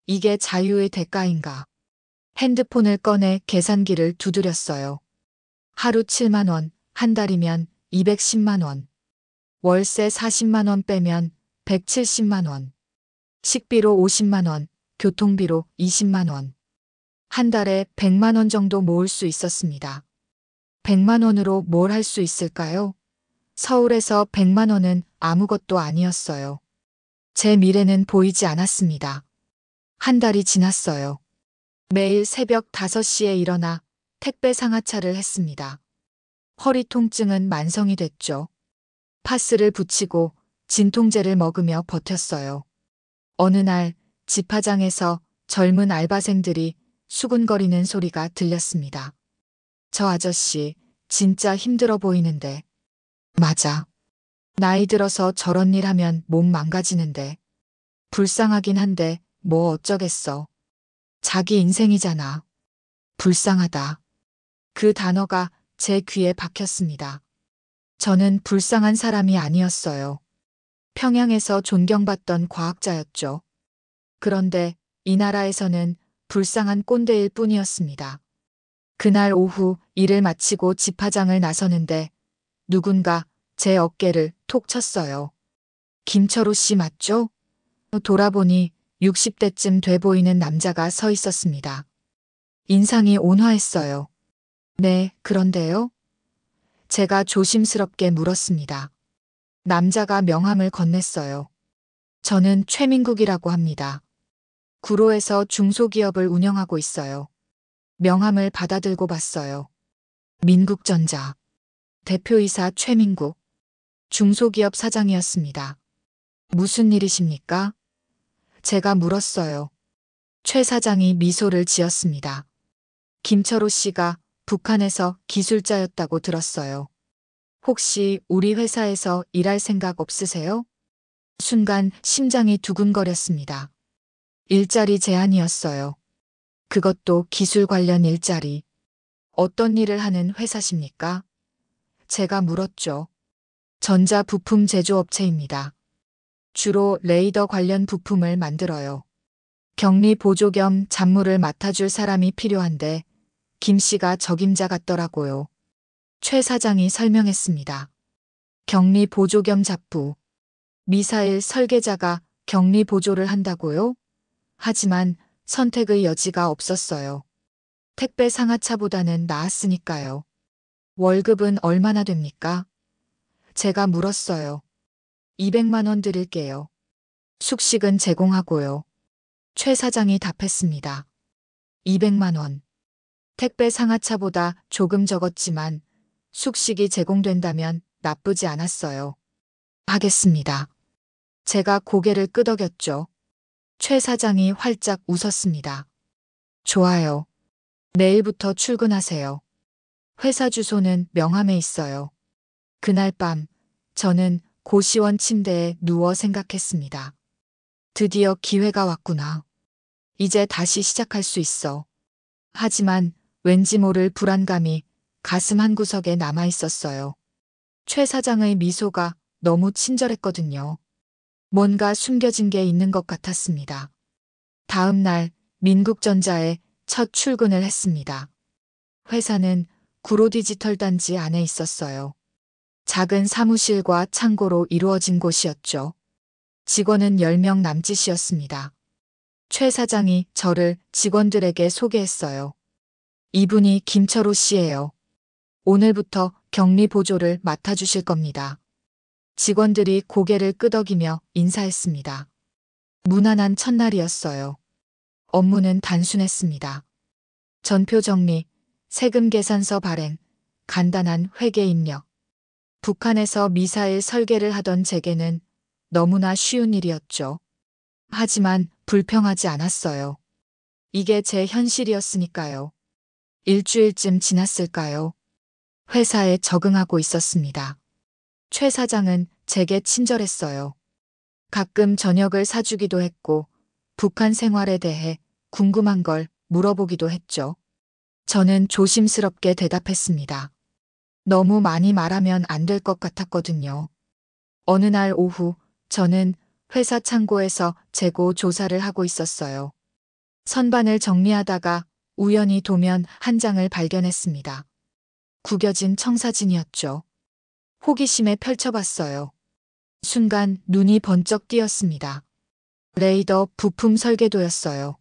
이게 자유의 대가인가? 핸드폰을 꺼내 계산기를 두드렸어요. 하루 7만 원, 한 달이면 210만 원. 월세 40만 원 빼면 170만 원. 식비로 50만 원, 교통비로 20만 원. 한 달에 100만 원 정도 모을 수 있었습니다. 100만 원으로 뭘 할 수 있을까요? 서울에서 100만 원은 아무것도 아니었어요. 제 미래는 보이지 않았습니다. 한 달이 지났어요. 매일 새벽 5시에 일어나 택배 상하차를 했습니다. 허리 통증은 만성이 됐죠. 파스를 붙이고 진통제를 먹으며 버텼어요. 어느 날 집화장에서 젊은 알바생들이 수군거리는 소리가 들렸습니다. 저 아저씨 진짜 힘들어 보이는데. 맞아. 나이 들어서 저런 일 하면 몸 망가지는데. 불쌍하긴 한데 뭐 어쩌겠어. 자기 인생이잖아. 불쌍하다. 그 단어가 제 귀에 박혔습니다. 저는 불쌍한 사람이 아니었어요. 평양에서 존경받던 과학자였죠. 그런데 이 나라에서는 불쌍한 꼰대일 뿐이었습니다. 그날 오후 일을 마치고 집화장을 나서는데 누군가 제 어깨를 톡 쳤어요. 김철호 씨 맞죠? 돌아보니 60대쯤 돼 보이는 남자가 서 있었습니다. 인상이 온화했어요. 네, 그런데요? 제가 조심스럽게 물었습니다. 남자가 명함을 건넸어요. 저는 최민국이라고 합니다. 구로에서 중소기업을 운영하고 있어요. 명함을 받아들고 봤어요. 민국전자. 대표이사 최민국. 중소기업 사장이었습니다. 무슨 일이십니까? 제가 물었어요. 최 사장이 미소를 지었습니다. 김철호 씨가 북한에서 기술자였다고 들었어요. 혹시 우리 회사에서 일할 생각 없으세요? 순간 심장이 두근거렸습니다. 일자리 제안이었어요. 그것도 기술 관련 일자리. 어떤 일을 하는 회사십니까? 제가 물었죠. 전자 부품 제조업체입니다. 주로 레이더 관련 부품을 만들어요. 격리 보조 겸 잡무를 맡아줄 사람이 필요한데 김 씨가 적임자 같더라고요. 최 사장이 설명했습니다. 격리 보조 겸 잡부. 미사일 설계자가 격리 보조를 한다고요? 하지만 선택의 여지가 없었어요. 택배 상하차보다는 나았으니까요. 월급은 얼마나 됩니까? 제가 물었어요. 200만 원 드릴게요. 숙식은 제공하고요. 최 사장이 답했습니다. 200만 원. 택배 상하차보다 조금 적었지만 숙식이 제공된다면 나쁘지 않았어요. 하겠습니다. 제가 고개를 끄덕였죠. 최 사장이 활짝 웃었습니다. 좋아요. 내일부터 출근하세요. 회사 주소는 명함에 있어요. 그날 밤 저는 고시원 침대에 누워 생각했습니다. 드디어 기회가 왔구나. 이제 다시 시작할 수 있어. 하지만 왠지 모를 불안감이 가슴 한구석에 남아 있었어요. 최 사장의 미소가 너무 친절했거든요. 뭔가 숨겨진 게 있는 것 같았습니다. 다음 날 민국전자에 첫 출근을 했습니다. 회사는 구로 디지털 단지 안에 있었어요. 작은 사무실과 창고로 이루어진 곳이었죠. 직원은 10명 남짓이었습니다. 최 사장이 저를 직원들에게 소개했어요. 이분이 김철호 씨예요. 오늘부터 격리 보조를 맡아주실 겁니다. 직원들이 고개를 끄덕이며 인사했습니다. 무난한 첫날이었어요. 업무는 단순했습니다. 전표 정리, 세금 계산서 발행, 간단한 회계 입력. 북한에서 미사일 설계를 하던 제게는 너무나 쉬운 일이었죠. 하지만 불평하지 않았어요. 이게 제 현실이었으니까요. 일주일쯤 지났을까요? 회사에 적응하고 있었습니다. 최 사장은 제게 친절했어요. 가끔 저녁을 사주기도 했고, 북한 생활에 대해 궁금한 걸 물어보기도 했죠. 저는 조심스럽게 대답했습니다. 너무 많이 말하면 안 될 것 같았거든요. 어느 날 오후, 저는 회사 창고에서 재고 조사를 하고 있었어요. 선반을 정리하다가 우연히 도면 한 장을 발견했습니다. 구겨진 청사진이었죠. 호기심에 펼쳐봤어요. 순간 눈이 번쩍 띄었습니다. 레이더 부품 설계도였어요.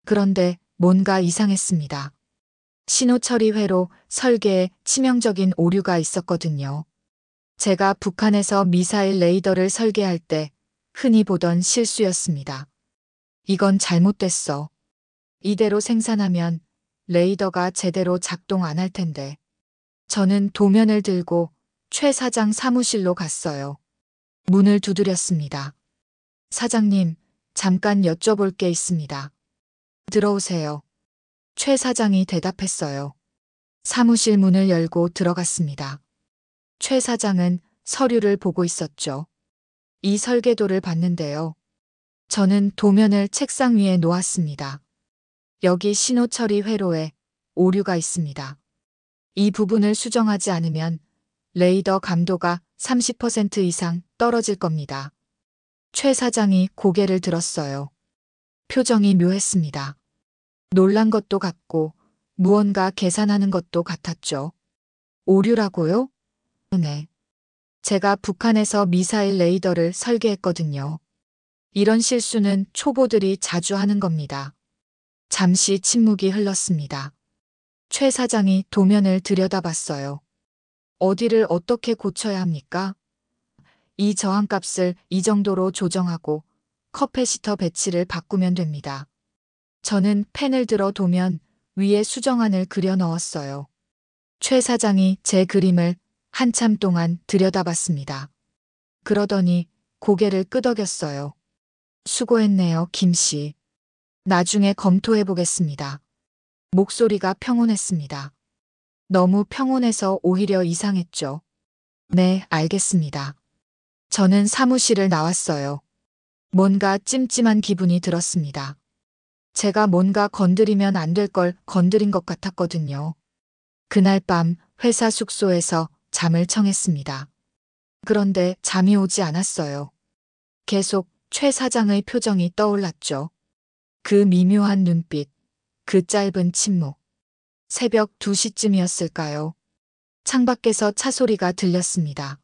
그런데 뭔가 이상했습니다. 신호 처리 회로 설계에 치명적인 오류가 있었거든요. 제가 북한에서 미사일 레이더를 설계할 때 흔히 보던 실수였습니다. 이건 잘못됐어. 이대로 생산하면 레이더가 제대로 작동 안 할 텐데. 저는 도면을 들고 최 사장 사무실로 갔어요. 문을 두드렸습니다. 사장님, 잠깐 여쭤볼 게 있습니다. 들어오세요. 최 사장이 대답했어요. 사무실 문을 열고 들어갔습니다. 최 사장은 서류를 보고 있었죠. 이 설계도를 봤는데요. 저는 도면을 책상 위에 놓았습니다. 여기 신호 처리 회로에 오류가 있습니다. 이 부분을 수정하지 않으면 레이더 감도가 30% 이상 떨어질 겁니다. 최 사장이 고개를 들었어요. 표정이 묘했습니다. 놀란 것도 같고 무언가 계산하는 것도 같았죠. 오류라고요? 네. 제가 북한에서 미사일 레이더를 설계했거든요. 이런 실수는 초보들이 자주 하는 겁니다. 잠시 침묵이 흘렀습니다. 최 사장이 도면을 들여다봤어요. 어디를 어떻게 고쳐야 합니까? 이 저항값을 이 정도로 조정하고 커패시터 배치를 바꾸면 됩니다. 저는 펜을 들어 도면 위에 수정안을 그려 넣었어요. 최 사장이 제 그림을 한참 동안 들여다봤습니다. 그러더니 고개를 끄덕였어요. 수고했네요, 김 씨. 나중에 검토해 보겠습니다. 목소리가 평온했습니다. 너무 평온해서 오히려 이상했죠. 네, 알겠습니다. 저는 사무실을 나왔어요. 뭔가 찜찜한 기분이 들었습니다. 제가 뭔가 건드리면 안 될 걸 건드린 것 같았거든요. 그날 밤 회사 숙소에서 잠을 청했습니다. 그런데 잠이 오지 않았어요. 계속 최 사장의 표정이 떠올랐죠. 그 미묘한 눈빛, 그 짧은 침묵. 새벽 2시쯤이었을까요? 창밖에서 차 소리가 들렸습니다.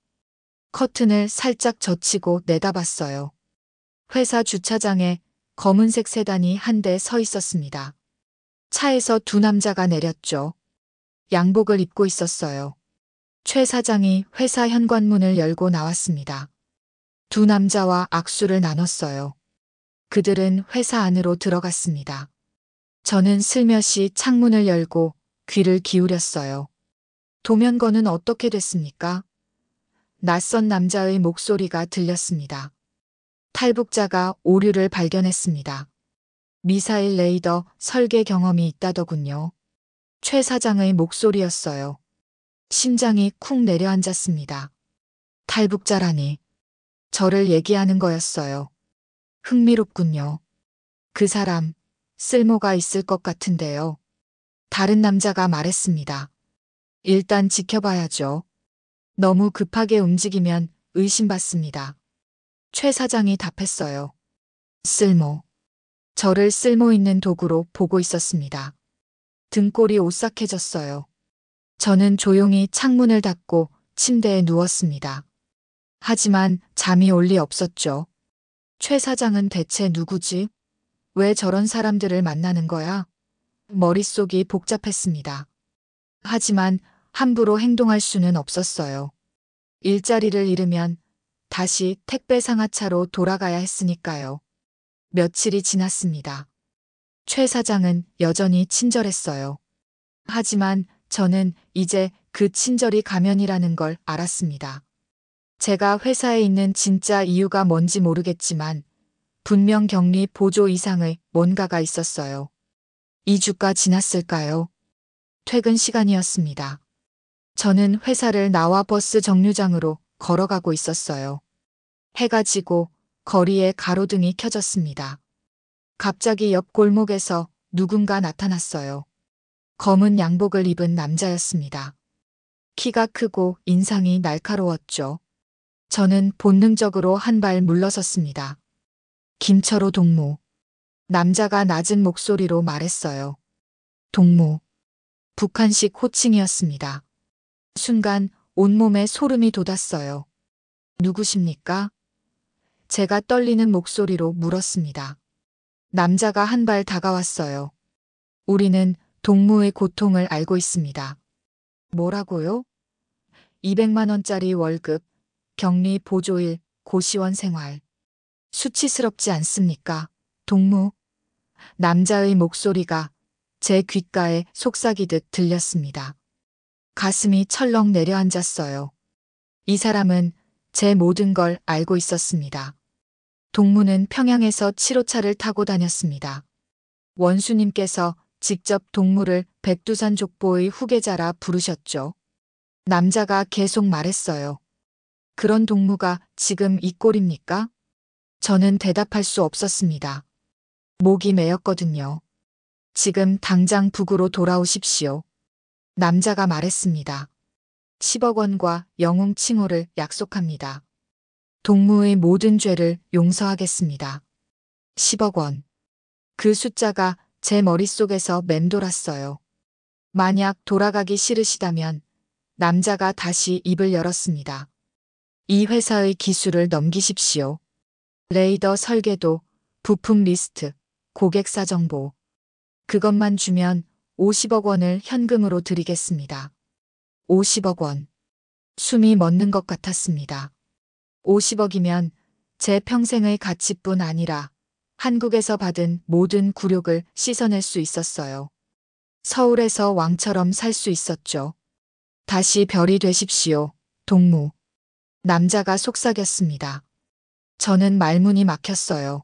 커튼을 살짝 젖히고 내다봤어요. 회사 주차장에 검은색 세단이 한 대 서 있었습니다. 차에서 두 남자가 내렸죠. 양복을 입고 있었어요. 최 사장이 회사 현관문을 열고 나왔습니다. 두 남자와 악수를 나눴어요. 그들은 회사 안으로 들어갔습니다. 저는 슬며시 창문을 열고 귀를 기울였어요. 도면건은 어떻게 됐습니까? 낯선 남자의 목소리가 들렸습니다. 탈북자가 오류를 발견했습니다. 미사일 레이더 설계 경험이 있다더군요. 최 사장의 목소리였어요. 심장이 쿵 내려앉았습니다. 탈북자라니. 저를 얘기하는 거였어요. 흥미롭군요. 그 사람, 쓸모가 있을 것 같은데요. 다른 남자가 말했습니다. 일단 지켜봐야죠. 너무 급하게 움직이면 의심받습니다. 최 사장이 답했어요. 쓸모. 저를 쓸모 있는 도구로 보고 있었습니다. 등골이 오싹해졌어요. 저는 조용히 창문을 닫고 침대에 누웠습니다. 하지만 잠이 올 리 없었죠. 최 사장은 대체 누구지? 왜 저런 사람들을 만나는 거야? 머릿속이 복잡했습니다. 하지만 함부로 행동할 수는 없었어요. 일자리를 잃으면 다시 택배 상하차로 돌아가야 했으니까요. 며칠이 지났습니다. 최 사장은 여전히 친절했어요. 하지만 저는 이제 그 친절이 가면이라는 걸 알았습니다. 제가 회사에 있는 진짜 이유가 뭔지 모르겠지만 분명 격리 보조 이상의 뭔가가 있었어요. 2주가 지났을까요? 퇴근 시간이었습니다. 저는 회사를 나와 버스 정류장으로 걸어가고 있었어요. 해가 지고 거리에 가로등이 켜졌습니다. 갑자기 옆 골목에서 누군가 나타났어요. 검은 양복을 입은 남자였습니다. 키가 크고 인상이 날카로웠죠. 저는 본능적으로 한 발 물러섰습니다. 김철호 동무. 남자가 낮은 목소리로 말했어요. 동무. 북한식 호칭이었습니다. 순간 온몸에 소름이 돋았어요. 누구십니까? 제가 떨리는 목소리로 물었습니다. 남자가 한 발 다가왔어요. 우리는 동무의 고통을 알고 있습니다. 뭐라고요? 200만 원짜리 월급, 격리 보조일, 고시원 생활. 수치스럽지 않습니까? 동무. 남자의 목소리가 제 귓가에 속삭이듯 들렸습니다. 가슴이 철렁 내려앉았어요. 이 사람은 제 모든 걸 알고 있었습니다. 동무는 평양에서 7호차를 타고 다녔습니다. 원수님께서 직접 동무를 백두산 족보의 후계자라 부르셨죠. 남자가 계속 말했어요. 그런 동무가 지금 이 꼴입니까? 저는 대답할 수 없었습니다. 목이 메였거든요. 지금 당장 북으로 돌아오십시오. 남자가 말했습니다. 10억 원과 영웅 칭호를 약속합니다. 동무의 모든 죄를 용서하겠습니다. 10억 원. 그 숫자가 제 머릿속에서 맴돌았어요. 만약 돌아가기 싫으시다면 남자가 다시 입을 열었습니다. 이 회사의 기술을 넘기십시오. 레이더 설계도, 부품 리스트, 고객사 정보. 그것만 주면 50억 원을 현금으로 드리겠습니다. 50억 원. 숨이 멎는 것 같았습니다. 50억이면 제 평생의 가치뿐 아니라 한국에서 받은 모든 굴욕을 씻어낼 수 있었어요. 서울에서 왕처럼 살 수 있었죠. 다시 별이 되십시오, 동무. 남자가 속삭였습니다. 저는 말문이 막혔어요.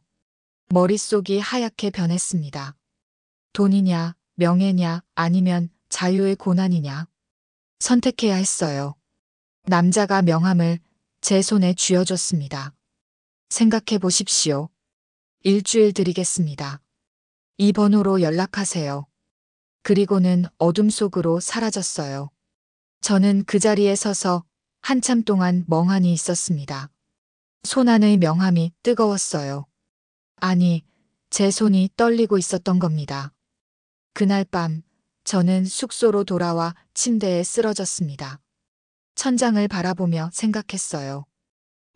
머릿속이 하얗게 변했습니다. 돈이냐, 명예냐, 아니면 자유의 고난이냐. 선택해야 했어요. 남자가 명함을 제 손에 쥐어줬습니다. 생각해 보십시오. 일주일 드리겠습니다. 이 번호로 연락하세요. 그리고는 어둠 속으로 사라졌어요. 저는 그 자리에 서서 한참 동안 멍하니 있었습니다. 손 안의 명함이 뜨거웠어요. 아니, 제 손이 떨리고 있었던 겁니다. 그날 밤 저는 숙소로 돌아와 침대에 쓰러졌습니다. 천장을 바라보며 생각했어요.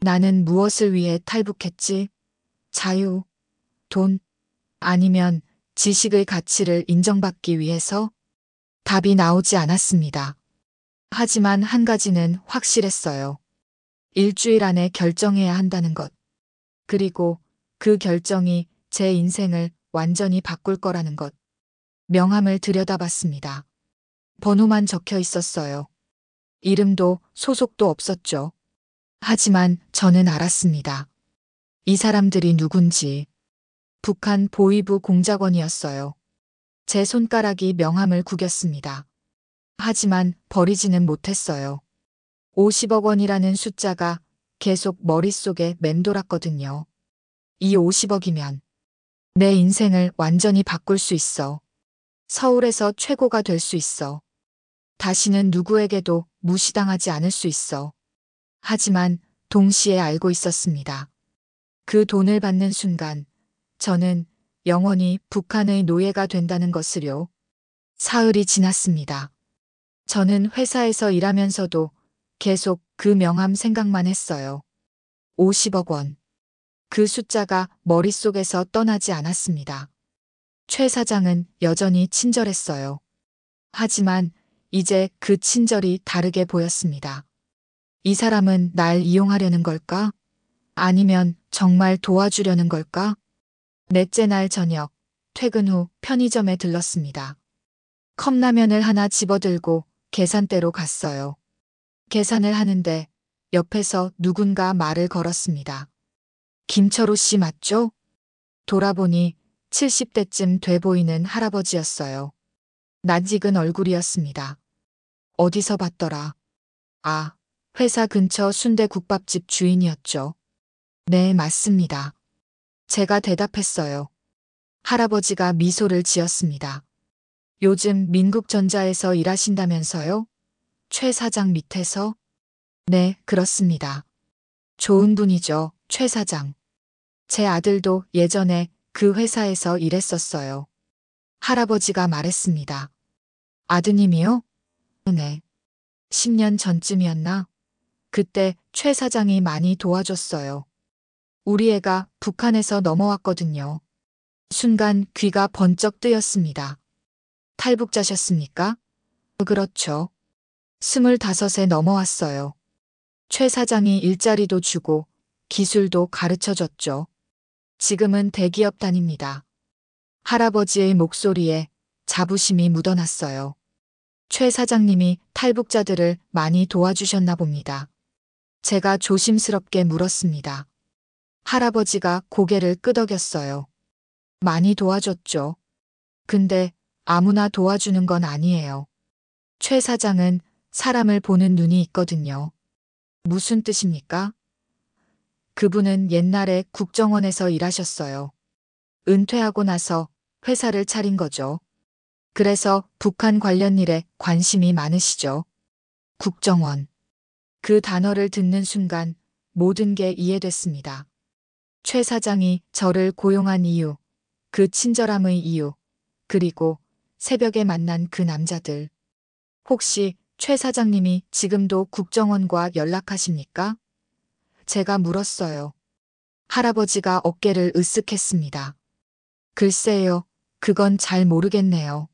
나는 무엇을 위해 탈북했지? 자유, 돈, 아니면 지식의 가치를 인정받기 위해서? 답이 나오지 않았습니다. 하지만 한 가지는 확실했어요. 일주일 안에 결정해야 한다는 것. 그리고 그 결정이 제 인생을 완전히 바꿀 거라는 것. 명함을 들여다봤습니다. 번호만 적혀 있었어요. 이름도 소속도 없었죠. 하지만 저는 알았습니다. 이 사람들이 누군지. 북한 보위부 공작원이었어요. 제 손가락이 명함을 구겼습니다. 하지만 버리지는 못했어요. 50억 원이라는 숫자가 계속 머릿속에 맴돌았거든요. 이 50억이면 내 인생을 완전히 바꿀 수 있어. 서울에서 최고가 될 수 있어. 다시는 누구에게도 무시당하지 않을 수 있어. 하지만 동시에 알고 있었습니다. 그 돈을 받는 순간 저는 영원히 북한의 노예가 된다는 것을요. 사흘이 지났습니다. 저는 회사에서 일하면서도 계속 그 명함 생각만 했어요. 50억 원. 그 숫자가 머릿속에서 떠나지 않았습니다. 최 사장은 여전히 친절했어요. 하지만 이제 그 친절이 다르게 보였습니다. 이 사람은 날 이용하려는 걸까? 아니면 정말 도와주려는 걸까? 넷째 날 저녁, 퇴근 후 편의점에 들렀습니다. 컵라면을 하나 집어들고 계산대로 갔어요. 계산을 하는데 옆에서 누군가 말을 걸었습니다. 김철우 씨 맞죠? 돌아보니 70대쯤 돼 보이는 할아버지였어요. 낯익은 얼굴이었습니다. 어디서 봤더라? 아, 회사 근처 순대국밥집 주인이었죠. 네, 맞습니다. 제가 대답했어요. 할아버지가 미소를 지었습니다. 요즘 민국전자에서 일하신다면서요? 최 사장 밑에서? 네, 그렇습니다. 좋은 분이죠, 최 사장. 제 아들도 예전에 그 회사에서 일했었어요. 할아버지가 말했습니다. 아드님이요? 네. 10년 전쯤이었나? 그때 최 사장이 많이 도와줬어요. 우리 애가 북한에서 넘어왔거든요. 순간 귀가 번쩍 뜨였습니다. 탈북자셨습니까? 그렇죠. 25에 넘어왔어요. 최 사장이 일자리도 주고 기술도 가르쳐 줬죠. 지금은 대기업 다닙니다. 할아버지의 목소리에 자부심이 묻어났어요. 최 사장님이 탈북자들을 많이 도와주셨나 봅니다. 제가 조심스럽게 물었습니다. 할아버지가 고개를 끄덕였어요. 많이 도와줬죠. 근데 아무나 도와주는 건 아니에요. 최 사장은 사람을 보는 눈이 있거든요. 무슨 뜻입니까? 그분은 옛날에 국정원에서 일하셨어요. 은퇴하고 나서 회사를 차린 거죠. 그래서 북한 관련 일에 관심이 많으시죠. 국정원. 그 단어를 듣는 순간 모든 게 이해됐습니다. 최 사장이 저를 고용한 이유, 그 친절함의 이유, 그리고 새벽에 만난 그 남자들. 혹시 최 사장님이 지금도 국정원과 연락하십니까? 제가 물었어요. 할아버지가 어깨를 으쓱했습니다. 글쎄요, 그건 잘 모르겠네요.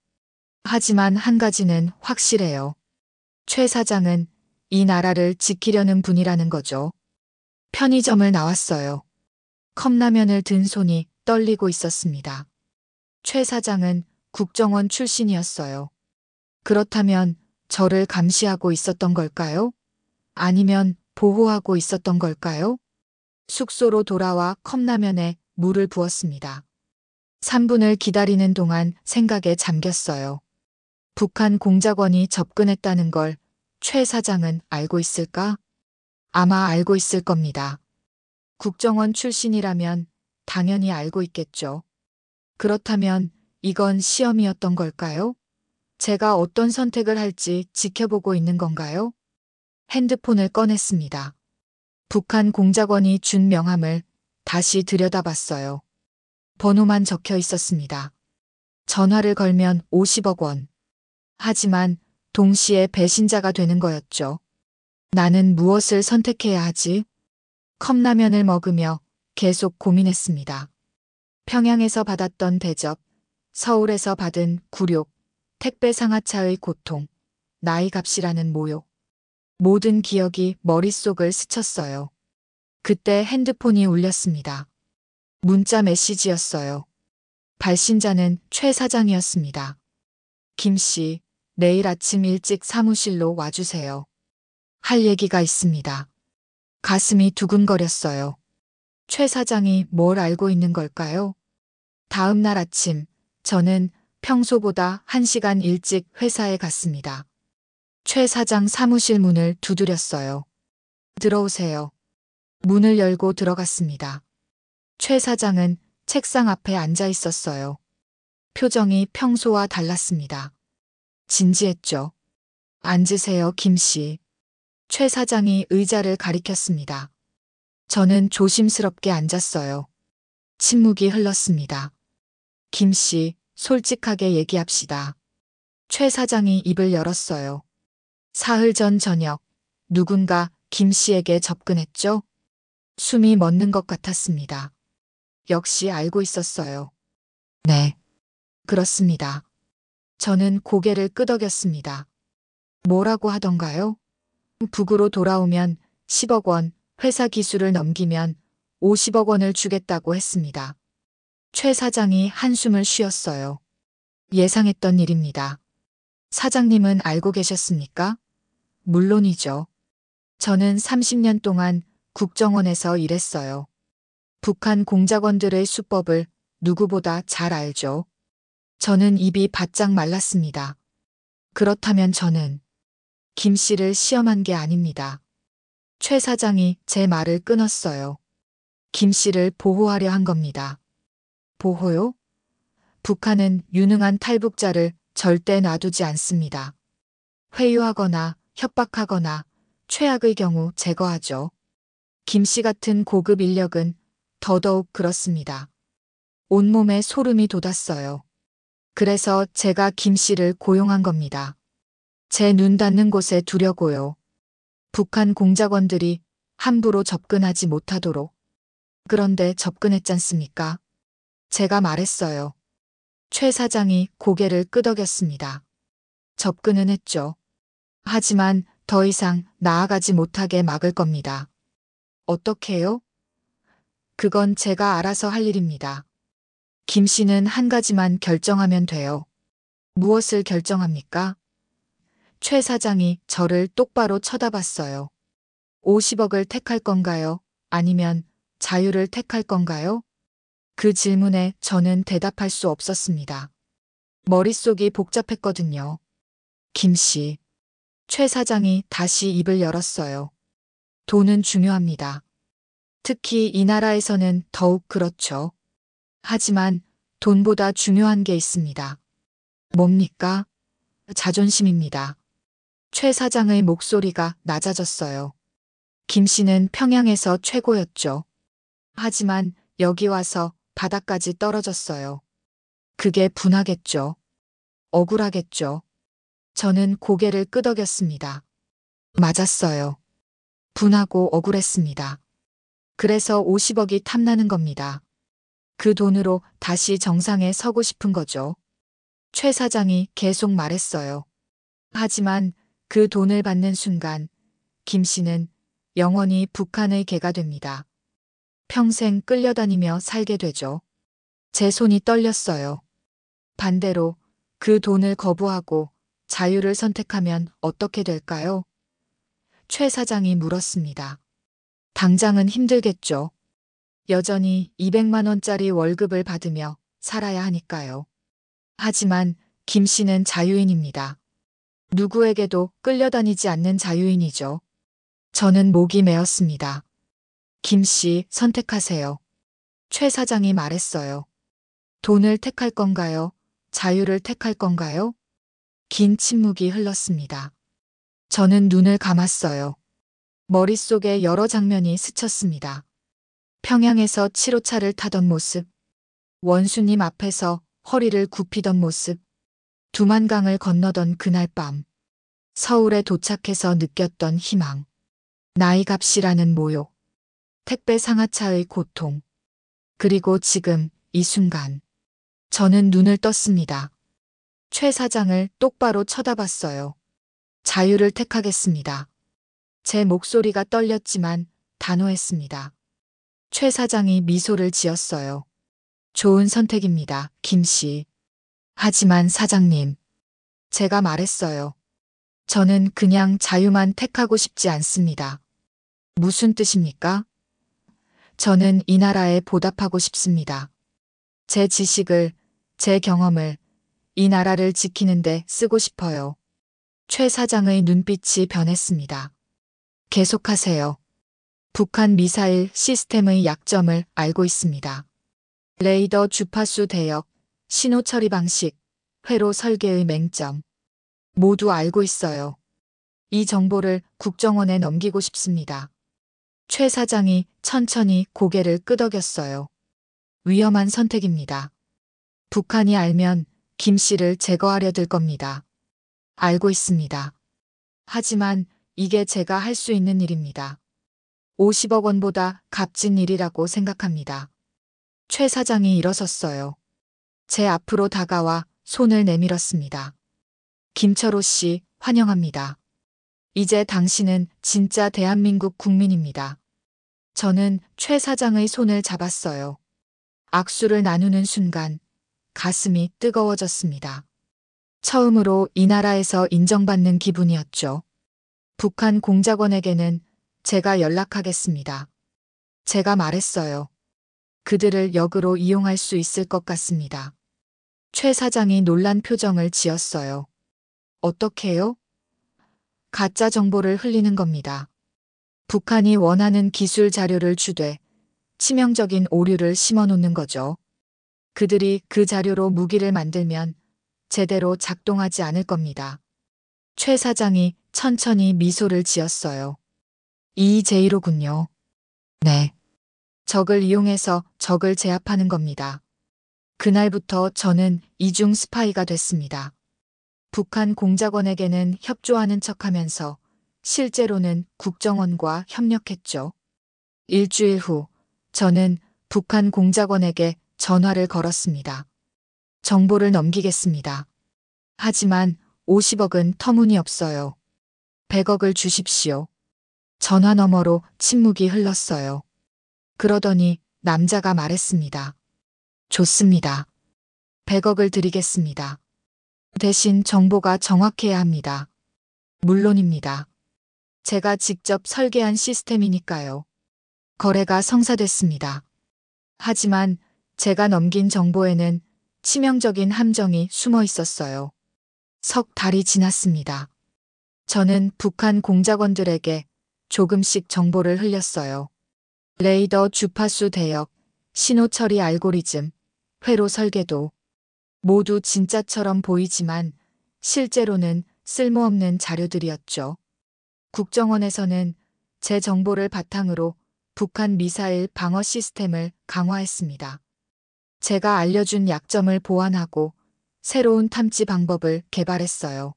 하지만 한 가지는 확실해요. 최 사장은 이 나라를 지키려는 분이라는 거죠. 편의점을 나왔어요. 컵라면을 든 손이 떨리고 있었습니다. 최 사장은 국정원 출신이었어요. 그렇다면 저를 감시하고 있었던 걸까요? 아니면 보호하고 있었던 걸까요? 숙소로 돌아와 컵라면에 물을 부었습니다. 3분을 기다리는 동안 생각에 잠겼어요. 북한 공작원이 접근했다는 걸 최 사장은 알고 있을까? 아마 알고 있을 겁니다. 국정원 출신이라면 당연히 알고 있겠죠. 그렇다면 이건 시험이었던 걸까요? 제가 어떤 선택을 할지 지켜보고 있는 건가요? 핸드폰을 꺼냈습니다. 북한 공작원이 준 명함을 다시 들여다봤어요. 번호만 적혀 있었습니다. 전화를 걸면 50억 원. 하지만 동시에 배신자가 되는 거였죠. 나는 무엇을 선택해야 하지? 컵라면을 먹으며 계속 고민했습니다. 평양에서 받았던 대접, 서울에서 받은 굴욕, 택배 상하차의 고통, 나이 값이라는 모욕. 모든 기억이 머릿속을 스쳤어요. 그때 핸드폰이 울렸습니다. 문자 메시지였어요. 발신자는 최 사장이었습니다. 김 씨, 내일 아침 일찍 사무실로 와주세요. 할 얘기가 있습니다. 가슴이 두근거렸어요. 최 사장이 뭘 알고 있는 걸까요? 다음 날 아침, 저는 평소보다 1시간 일찍 회사에 갔습니다. 최 사장 사무실 문을 두드렸어요. 들어오세요. 문을 열고 들어갔습니다. 최 사장은 책상 앞에 앉아 있었어요. 표정이 평소와 달랐습니다. 진지했죠. 앉으세요, 김 씨. 최 사장이 의자를 가리켰습니다. 저는 조심스럽게 앉았어요. 침묵이 흘렀습니다. 김 씨, 솔직하게 얘기합시다. 최 사장이 입을 열었어요. 사흘 전 저녁, 누군가 김 씨에게 접근했죠? 숨이 멎는 것 같았습니다. 역시 알고 있었어요. 네. 그렇습니다. 저는 고개를 끄덕였습니다. 뭐라고 하던가요? 북으로 돌아오면 10억 원, 회사 기술을 넘기면 50억 원을 주겠다고 했습니다. 최 사장이 한숨을 쉬었어요. 예상했던 일입니다. 사장님은 알고 계셨습니까? 물론이죠. 저는 30년 동안 국정원에서 일했어요. 북한 공작원들의 수법을 누구보다 잘 알죠. 저는 입이 바짝 말랐습니다. 그렇다면 저는 김 씨를 시험한 게 아닙니다. 최 사장이 제 말을 끊었어요. 김 씨를 보호하려 한 겁니다. 보호요? 북한은 유능한 탈북자를 절대 놔두지 않습니다. 회유하거나 협박하거나 최악의 경우 제거하죠. 김 씨 같은 고급 인력은 더더욱 그렇습니다. 온몸에 소름이 돋았어요. 그래서 제가 김 씨를 고용한 겁니다. 제 눈 닿는 곳에 두려고요. 북한 공작원들이 함부로 접근하지 못하도록. 그런데 접근했잖습니까? 제가 말했어요. 최 사장이 고개를 끄덕였습니다. 접근은 했죠. 하지만 더 이상 나아가지 못하게 막을 겁니다. 어떻게요? 그건 제가 알아서 할 일입니다. 김 씨는 한 가지만 결정하면 돼요. 무엇을 결정합니까? 최 사장이 저를 똑바로 쳐다봤어요. 50억을 택할 건가요? 아니면 자유를 택할 건가요? 그 질문에 저는 대답할 수 없었습니다. 머릿속이 복잡했거든요. 김 씨. 최 사장이 다시 입을 열었어요. 돈은 중요합니다. 특히 이 나라에서는 더욱 그렇죠. 하지만 돈보다 중요한 게 있습니다. 뭡니까? 자존심입니다. 최 사장의 목소리가 낮아졌어요. 김 씨는 평양에서 최고였죠. 하지만 여기 와서 바닥까지 떨어졌어요. 그게 분하겠죠. 억울하겠죠. 저는 고개를 끄덕였습니다. 맞았어요. 분하고 억울했습니다. 그래서 50억이 탐나는 겁니다. 그 돈으로 다시 정상에 서고 싶은 거죠. 최 사장이 계속 말했어요. 하지만 그 돈을 받는 순간 김 씨는 영원히 북한의 개가 됩니다. 평생 끌려다니며 살게 되죠. 제 손이 떨렸어요. 반대로 그 돈을 거부하고 자유를 선택하면 어떻게 될까요? 최 사장이 물었습니다. 당장은 힘들겠죠. 여전히 200만 원짜리 월급을 받으며 살아야 하니까요. 하지만 김 씨는 자유인입니다. 누구에게도 끌려다니지 않는 자유인이죠. 저는 목이 메었습니다. 김 씨 선택하세요. 최 사장이 말했어요. 돈을 택할 건가요? 자유를 택할 건가요? 긴 침묵이 흘렀습니다. 저는 눈을 감았어요. 머릿속에 여러 장면이 스쳤습니다. 평양에서 7호차를 타던 모습, 원수님 앞에서 허리를 굽히던 모습, 두만강을 건너던 그날 밤, 서울에 도착해서 느꼈던 희망, 나이 값이라는 모욕, 택배 상하차의 고통, 그리고 지금 이 순간, 저는 눈을 떴습니다. 최 사장을 똑바로 쳐다봤어요. 자유를 택하겠습니다. 제 목소리가 떨렸지만 단호했습니다. 최 사장이 미소를 지었어요. 좋은 선택입니다, 김 씨. 하지만 사장님, 제가 말했어요. 저는 그냥 자유만 택하고 싶지 않습니다. 무슨 뜻입니까? 저는 이 나라에 보답하고 싶습니다. 제 지식을, 제 경험을 이 나라를 지키는데 쓰고 싶어요. 최 사장의 눈빛이 변했습니다. 계속하세요. 북한 미사일 시스템의 약점을 알고 있습니다. 레이더 주파수 대역, 신호 처리 방식, 회로 설계의 맹점. 모두 알고 있어요. 이 정보를 국정원에 넘기고 싶습니다. 최 사장이 천천히 고개를 끄덕였어요. 위험한 선택입니다. 북한이 알면 김 씨를 제거하려 들 겁니다. 알고 있습니다. 하지만 이게 제가 할 수 있는 일입니다. 50억 원보다 값진 일이라고 생각합니다. 최 사장이 일어섰어요. 제 앞으로 다가와 손을 내밀었습니다. 김철호 씨, 환영합니다. 이제 당신은 진짜 대한민국 국민입니다. 저는 최 사장의 손을 잡았어요. 악수를 나누는 순간 가슴이 뜨거워졌습니다. 처음으로 이 나라에서 인정받는 기분이었죠. 북한 공작원에게는 제가 연락하겠습니다. 제가 말했어요. 그들을 역으로 이용할 수 있을 것 같습니다. 최 사장이 놀란 표정을 지었어요. 어떻게요? 가짜 정보를 흘리는 겁니다. 북한이 원하는 기술 자료를 주되 치명적인 오류를 심어 놓는 거죠. 그들이 그 자료로 무기를 만들면 제대로 작동하지 않을 겁니다. 최 사장이 천천히 미소를 지었어요. EJ로군요. 네. 적을 이용해서 적을 제압하는 겁니다. 그날부터 저는 이중 스파이가 됐습니다. 북한 공작원에게는 협조하는 척하면서 실제로는 국정원과 협력했죠. 일주일 후 저는 북한 공작원에게 전화를 걸었습니다. 정보를 넘기겠습니다. 하지만 50억은 터무니없어요. 100억을 주십시오. 전화 너머로 침묵이 흘렀어요. 그러더니 남자가 말했습니다. 좋습니다. 100억을 드리겠습니다. 대신 정보가 정확해야 합니다. 물론입니다. 제가 직접 설계한 시스템이니까요. 거래가 성사됐습니다. 하지만 제가 넘긴 정보에는 치명적인 함정이 숨어 있었어요. 석 달이 지났습니다. 저는 북한 공작원들에게 조금씩 정보를 흘렸어요. 레이더 주파수 대역, 신호 처리 알고리즘, 회로 설계도. 모두 진짜처럼 보이지만 실제로는 쓸모없는 자료들이었죠. 국정원에서는 제 정보를 바탕으로 북한 미사일 방어 시스템을 강화했습니다. 제가 알려준 약점을 보완하고 새로운 탐지 방법을 개발했어요.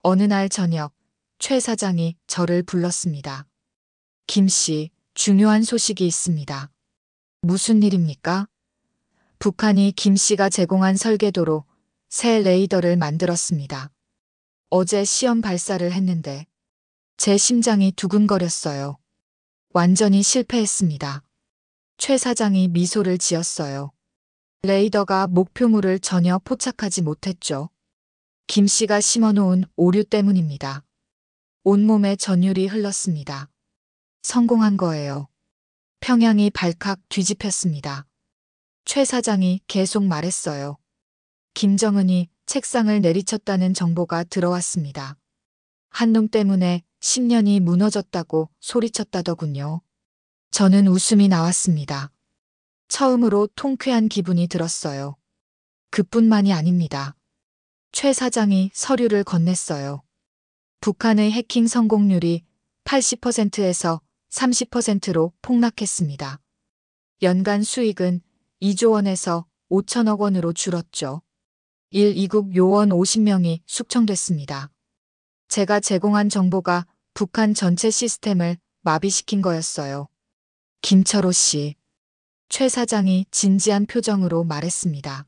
어느 날 저녁, 최 사장이 저를 불렀습니다. 김 씨, 중요한 소식이 있습니다. 무슨 일입니까? 북한이 김 씨가 제공한 설계도로 새 레이더를 만들었습니다. 어제 시험 발사를 했는데 제 심장이 두근거렸어요. 완전히 실패했습니다. 최 사장이 미소를 지었어요. 레이더가 목표물을 전혀 포착하지 못했죠. 김 씨가 심어놓은 오류 때문입니다. 온몸에 전율이 흘렀습니다. 성공한 거예요. 평양이 발칵 뒤집혔습니다. 최 사장이 계속 말했어요. 김정은이 책상을 내리쳤다는 정보가 들어왔습니다. 한 놈 때문에 10년이 무너졌다고 소리쳤다더군요. 저는 웃음이 나왔습니다. 처음으로 통쾌한 기분이 들었어요. 그뿐만이 아닙니다. 최 사장이 서류를 건넸어요. 북한의 해킹 성공률이 80%에서 30%로 폭락했습니다. 연간 수익은 2조 원에서 5천억 원으로 줄었죠. 2국 요원 50명이 숙청됐습니다. 제가 제공한 정보가 북한 전체 시스템을 마비시킨 거였어요. 김철호 씨, 최 사장이 진지한 표정으로 말했습니다.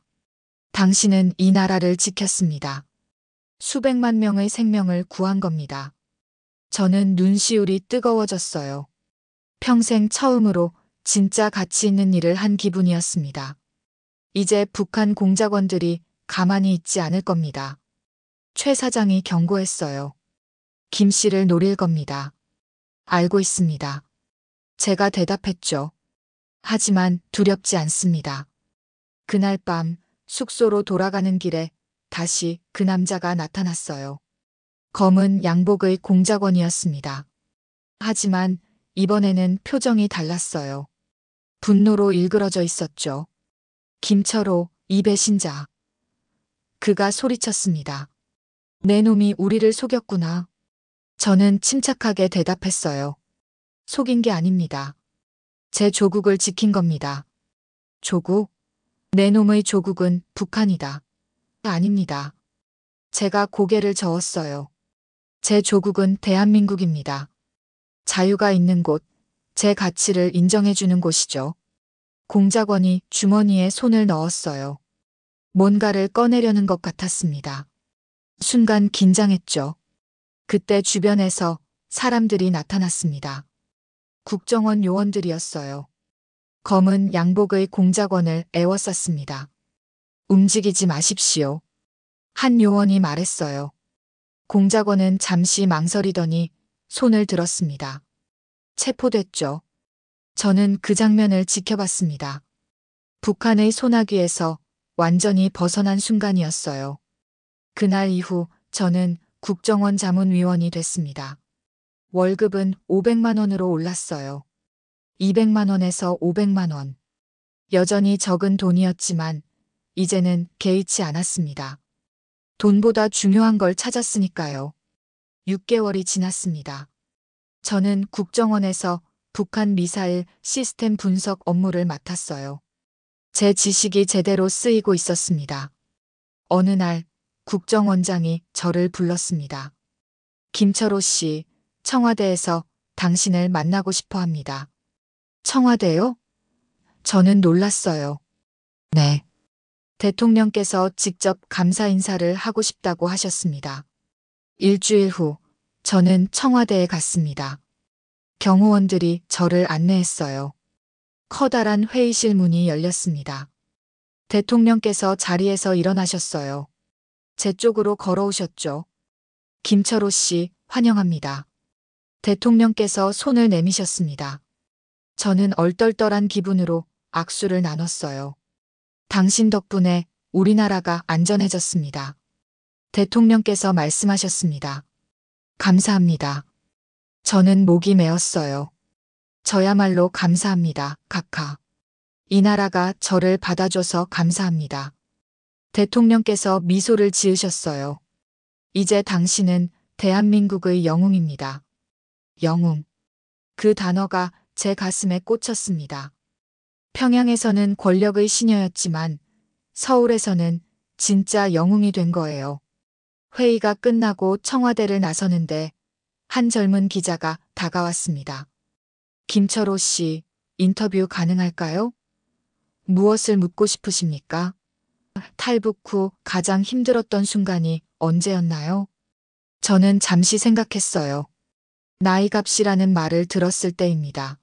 당신은 이 나라를 지켰습니다. 수백만 명의 생명을 구한 겁니다. 저는 눈시울이 뜨거워졌어요. 평생 처음으로 진짜 가치 있는 일을 한 기분이었습니다. 이제 북한 공작원들이 가만히 있지 않을 겁니다. 최 사장이 경고했어요. 김 씨를 노릴 겁니다. 알고 있습니다. 제가 대답했죠. 하지만 두렵지 않습니다. 그날 밤 숙소로 돌아가는 길에 다시 그 남자가 나타났어요. 검은 양복의 공작원이었습니다. 하지만 이번에는 표정이 달랐어요. 분노로 일그러져 있었죠. 김철호, 이 배신자. 그가 소리쳤습니다. 내 놈이 우리를 속였구나. 저는 침착하게 대답했어요. 속인 게 아닙니다. 제 조국을 지킨 겁니다. 조국? 내 놈의 조국은 북한이다. 아닙니다. 제가 고개를 저었어요. 제 조국은 대한민국입니다. 자유가 있는 곳, 제 가치를 인정해주는 곳이죠. 공작원이 주머니에 손을 넣었어요. 뭔가를 꺼내려는 것 같았습니다. 순간 긴장했죠. 그때 주변에서 사람들이 나타났습니다. 국정원 요원들이었어요. 검은 양복의 공작원을 에워쌌습니다. 움직이지 마십시오. 한 요원이 말했어요. 공작원은 잠시 망설이더니 손을 들었습니다. 체포됐죠. 저는 그 장면을 지켜봤습니다. 북한의 소나기에서 완전히 벗어난 순간이었어요. 그날 이후 저는 국정원 자문위원이 됐습니다. 월급은 500만 원으로 올랐어요. 200만 원에서 500만 원. 여전히 적은 돈이었지만 이제는 개의치 않았습니다. 돈보다 중요한 걸 찾았으니까요. 6개월이 지났습니다. 저는 국정원에서 북한 미사일 시스템 분석 업무를 맡았어요. 제 지식이 제대로 쓰이고 있었습니다. 어느 날 국정원장이 저를 불렀습니다. 김철호 씨, 청와대에서 당신을 만나고 싶어 합니다. 청와대요? 저는 놀랐어요. 네. 대통령께서 직접 감사 인사를 하고 싶다고 하셨습니다. 일주일 후 저는 청와대에 갔습니다. 경호원들이 저를 안내했어요. 커다란 회의실 문이 열렸습니다. 대통령께서 자리에서 일어나셨어요. 제 쪽으로 걸어오셨죠. 김철호 씨, 환영합니다. 대통령께서 손을 내미셨습니다. 저는 얼떨떨한 기분으로 악수를 나눴어요. 당신 덕분에 우리나라가 안전해졌습니다. 대통령께서 말씀하셨습니다. 감사합니다. 저는 목이 메었어요. 저야말로 감사합니다, 카카. 이 나라가 저를 받아줘서 감사합니다. 대통령께서 미소를 지으셨어요. 이제 당신은 대한민국의 영웅입니다. 영웅. 그 단어가 제 가슴에 꽂혔습니다. 평양에서는 권력의 시녀였지만 서울에서는 진짜 영웅이 된 거예요. 회의가 끝나고 청와대를 나서는데 한 젊은 기자가 다가왔습니다. 김철호 씨, 인터뷰 가능할까요? 무엇을 묻고 싶으십니까? 탈북 후 가장 힘들었던 순간이 언제였나요? 저는 잠시 생각했어요. 나이값이라는 말을 들었을 때입니다.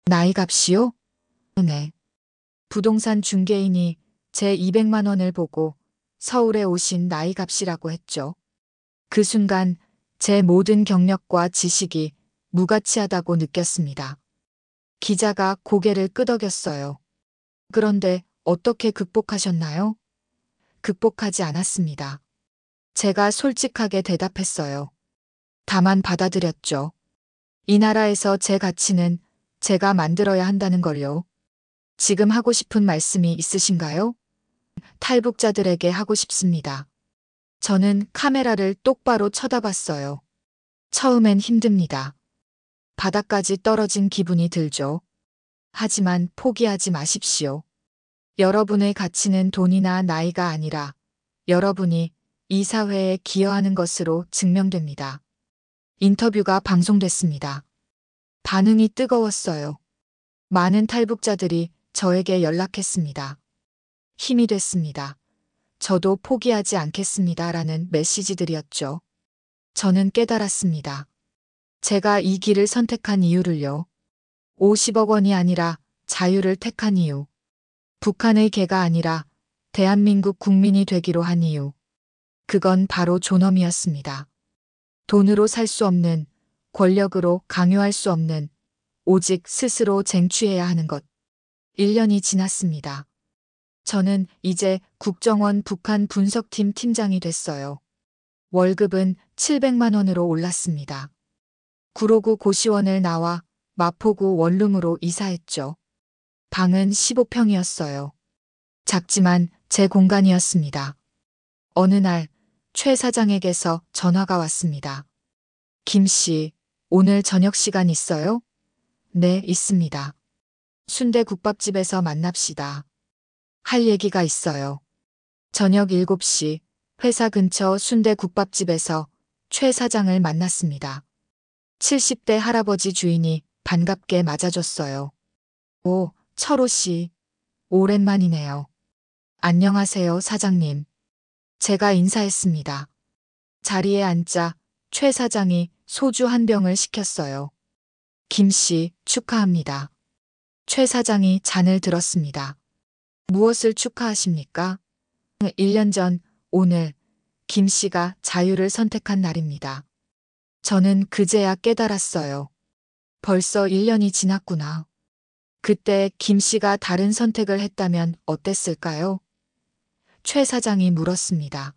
나이값이요? 네. 부동산 중개인이 제 200만 원을 보고 서울에 오신 나이값이라고 했죠. 그 순간 제 모든 경력과 지식이 무가치하다고 느꼈습니다. 기자가 고개를 끄덕였어요. 그런데 어떻게 극복하셨나요? 극복하지 않았습니다. 제가 솔직하게 대답했어요. 다만 받아들였죠. 이 나라에서 제 가치는 제가 만들어야 한다는 걸요. 지금 하고 싶은 말씀이 있으신가요? 탈북자들에게 하고 싶습니다. 저는 카메라를 똑바로 쳐다봤어요. 처음엔 힘듭니다. 바닥까지 떨어진 기분이 들죠. 하지만 포기하지 마십시오. 여러분의 가치는 돈이나 나이가 아니라 여러분이 이 사회에 기여하는 것으로 증명됩니다. 인터뷰가 방송됐습니다. 반응이 뜨거웠어요. 많은 탈북자들이 저에게 연락했습니다. 힘이 됐습니다. 저도 포기하지 않겠습니다. 라는 메시지들이었죠. 저는 깨달았습니다. 제가 이 길을 선택한 이유를요. 50억 원이 아니라 자유를 택한 이유. 북한의 개가 아니라 대한민국 국민이 되기로 한 이유. 그건 바로 존엄이었습니다. 돈으로 살 수 없는, 권력으로 강요할 수 없는, 오직 스스로 쟁취해야 하는 것. 1년이 지났습니다. 저는 이제 국정원 북한 분석팀 팀장이 됐어요. 월급은 700만 원으로 올랐습니다. 구로구 고시원을 나와 마포구 원룸으로 이사했죠. 방은 15평이었어요. 작지만 제 공간이었습니다. 어느 날 최 사장에게서 전화가 왔습니다. 김 씨, 오늘 저녁 시간 있어요? 네, 있습니다. 순대국밥집에서 만납시다. 할 얘기가 있어요. 저녁 7시 회사 근처 순대국밥집에서 최 사장을 만났습니다. 70대 할아버지 주인이 반갑게 맞아줬어요. 오, 철호 씨. 오랜만이네요. 안녕하세요, 사장님. 제가 인사했습니다. 자리에 앉자 최 사장이 소주 한 병을 시켰어요. 김 씨, 축하합니다. 최 사장이 잔을 들었습니다. 무엇을 축하하십니까? 1년 전 오늘 김 씨가 자유를 선택한 날입니다. 저는 그제야 깨달았어요. 벌써 1년이 지났구나. 그때 김 씨가 다른 선택을 했다면 어땠을까요? 최 사장이 물었습니다.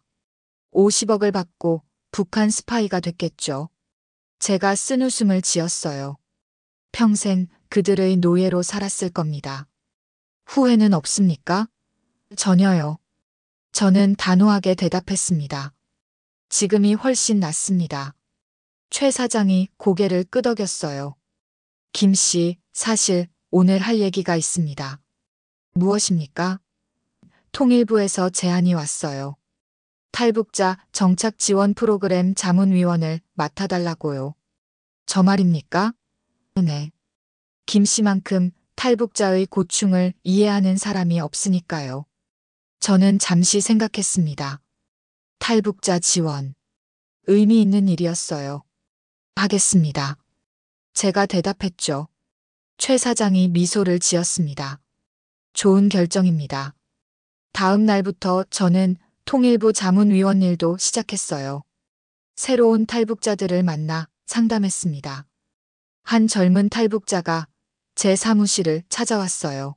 50억을 받고 북한 스파이가 됐겠죠. 제가 쓴웃음을 지었어요. 평생 그들의 노예로 살았을 겁니다. 후회는 없습니까? 전혀요. 저는 단호하게 대답했습니다. 지금이 훨씬 낫습니다. 최 사장이 고개를 끄덕였어요. 김 씨, 사실 오늘 할 얘기가 있습니다. 무엇입니까? 통일부에서 제안이 왔어요. 탈북자 정착 지원 프로그램 자문위원을 맡아달라고요. 저 말입니까? 네. 김 씨만큼 탈북자의 고충을 이해하는 사람이 없으니까요. 저는 잠시 생각했습니다. 탈북자 지원. 의미 있는 일이었어요. 하겠습니다. 제가 대답했죠. 최 사장이 미소를 지었습니다. 좋은 결정입니다. 다음 날부터 저는 통일부 자문위원 일도 시작했어요. 새로운 탈북자들을 만나 상담했습니다. 한 젊은 탈북자가 제 사무실을 찾아왔어요.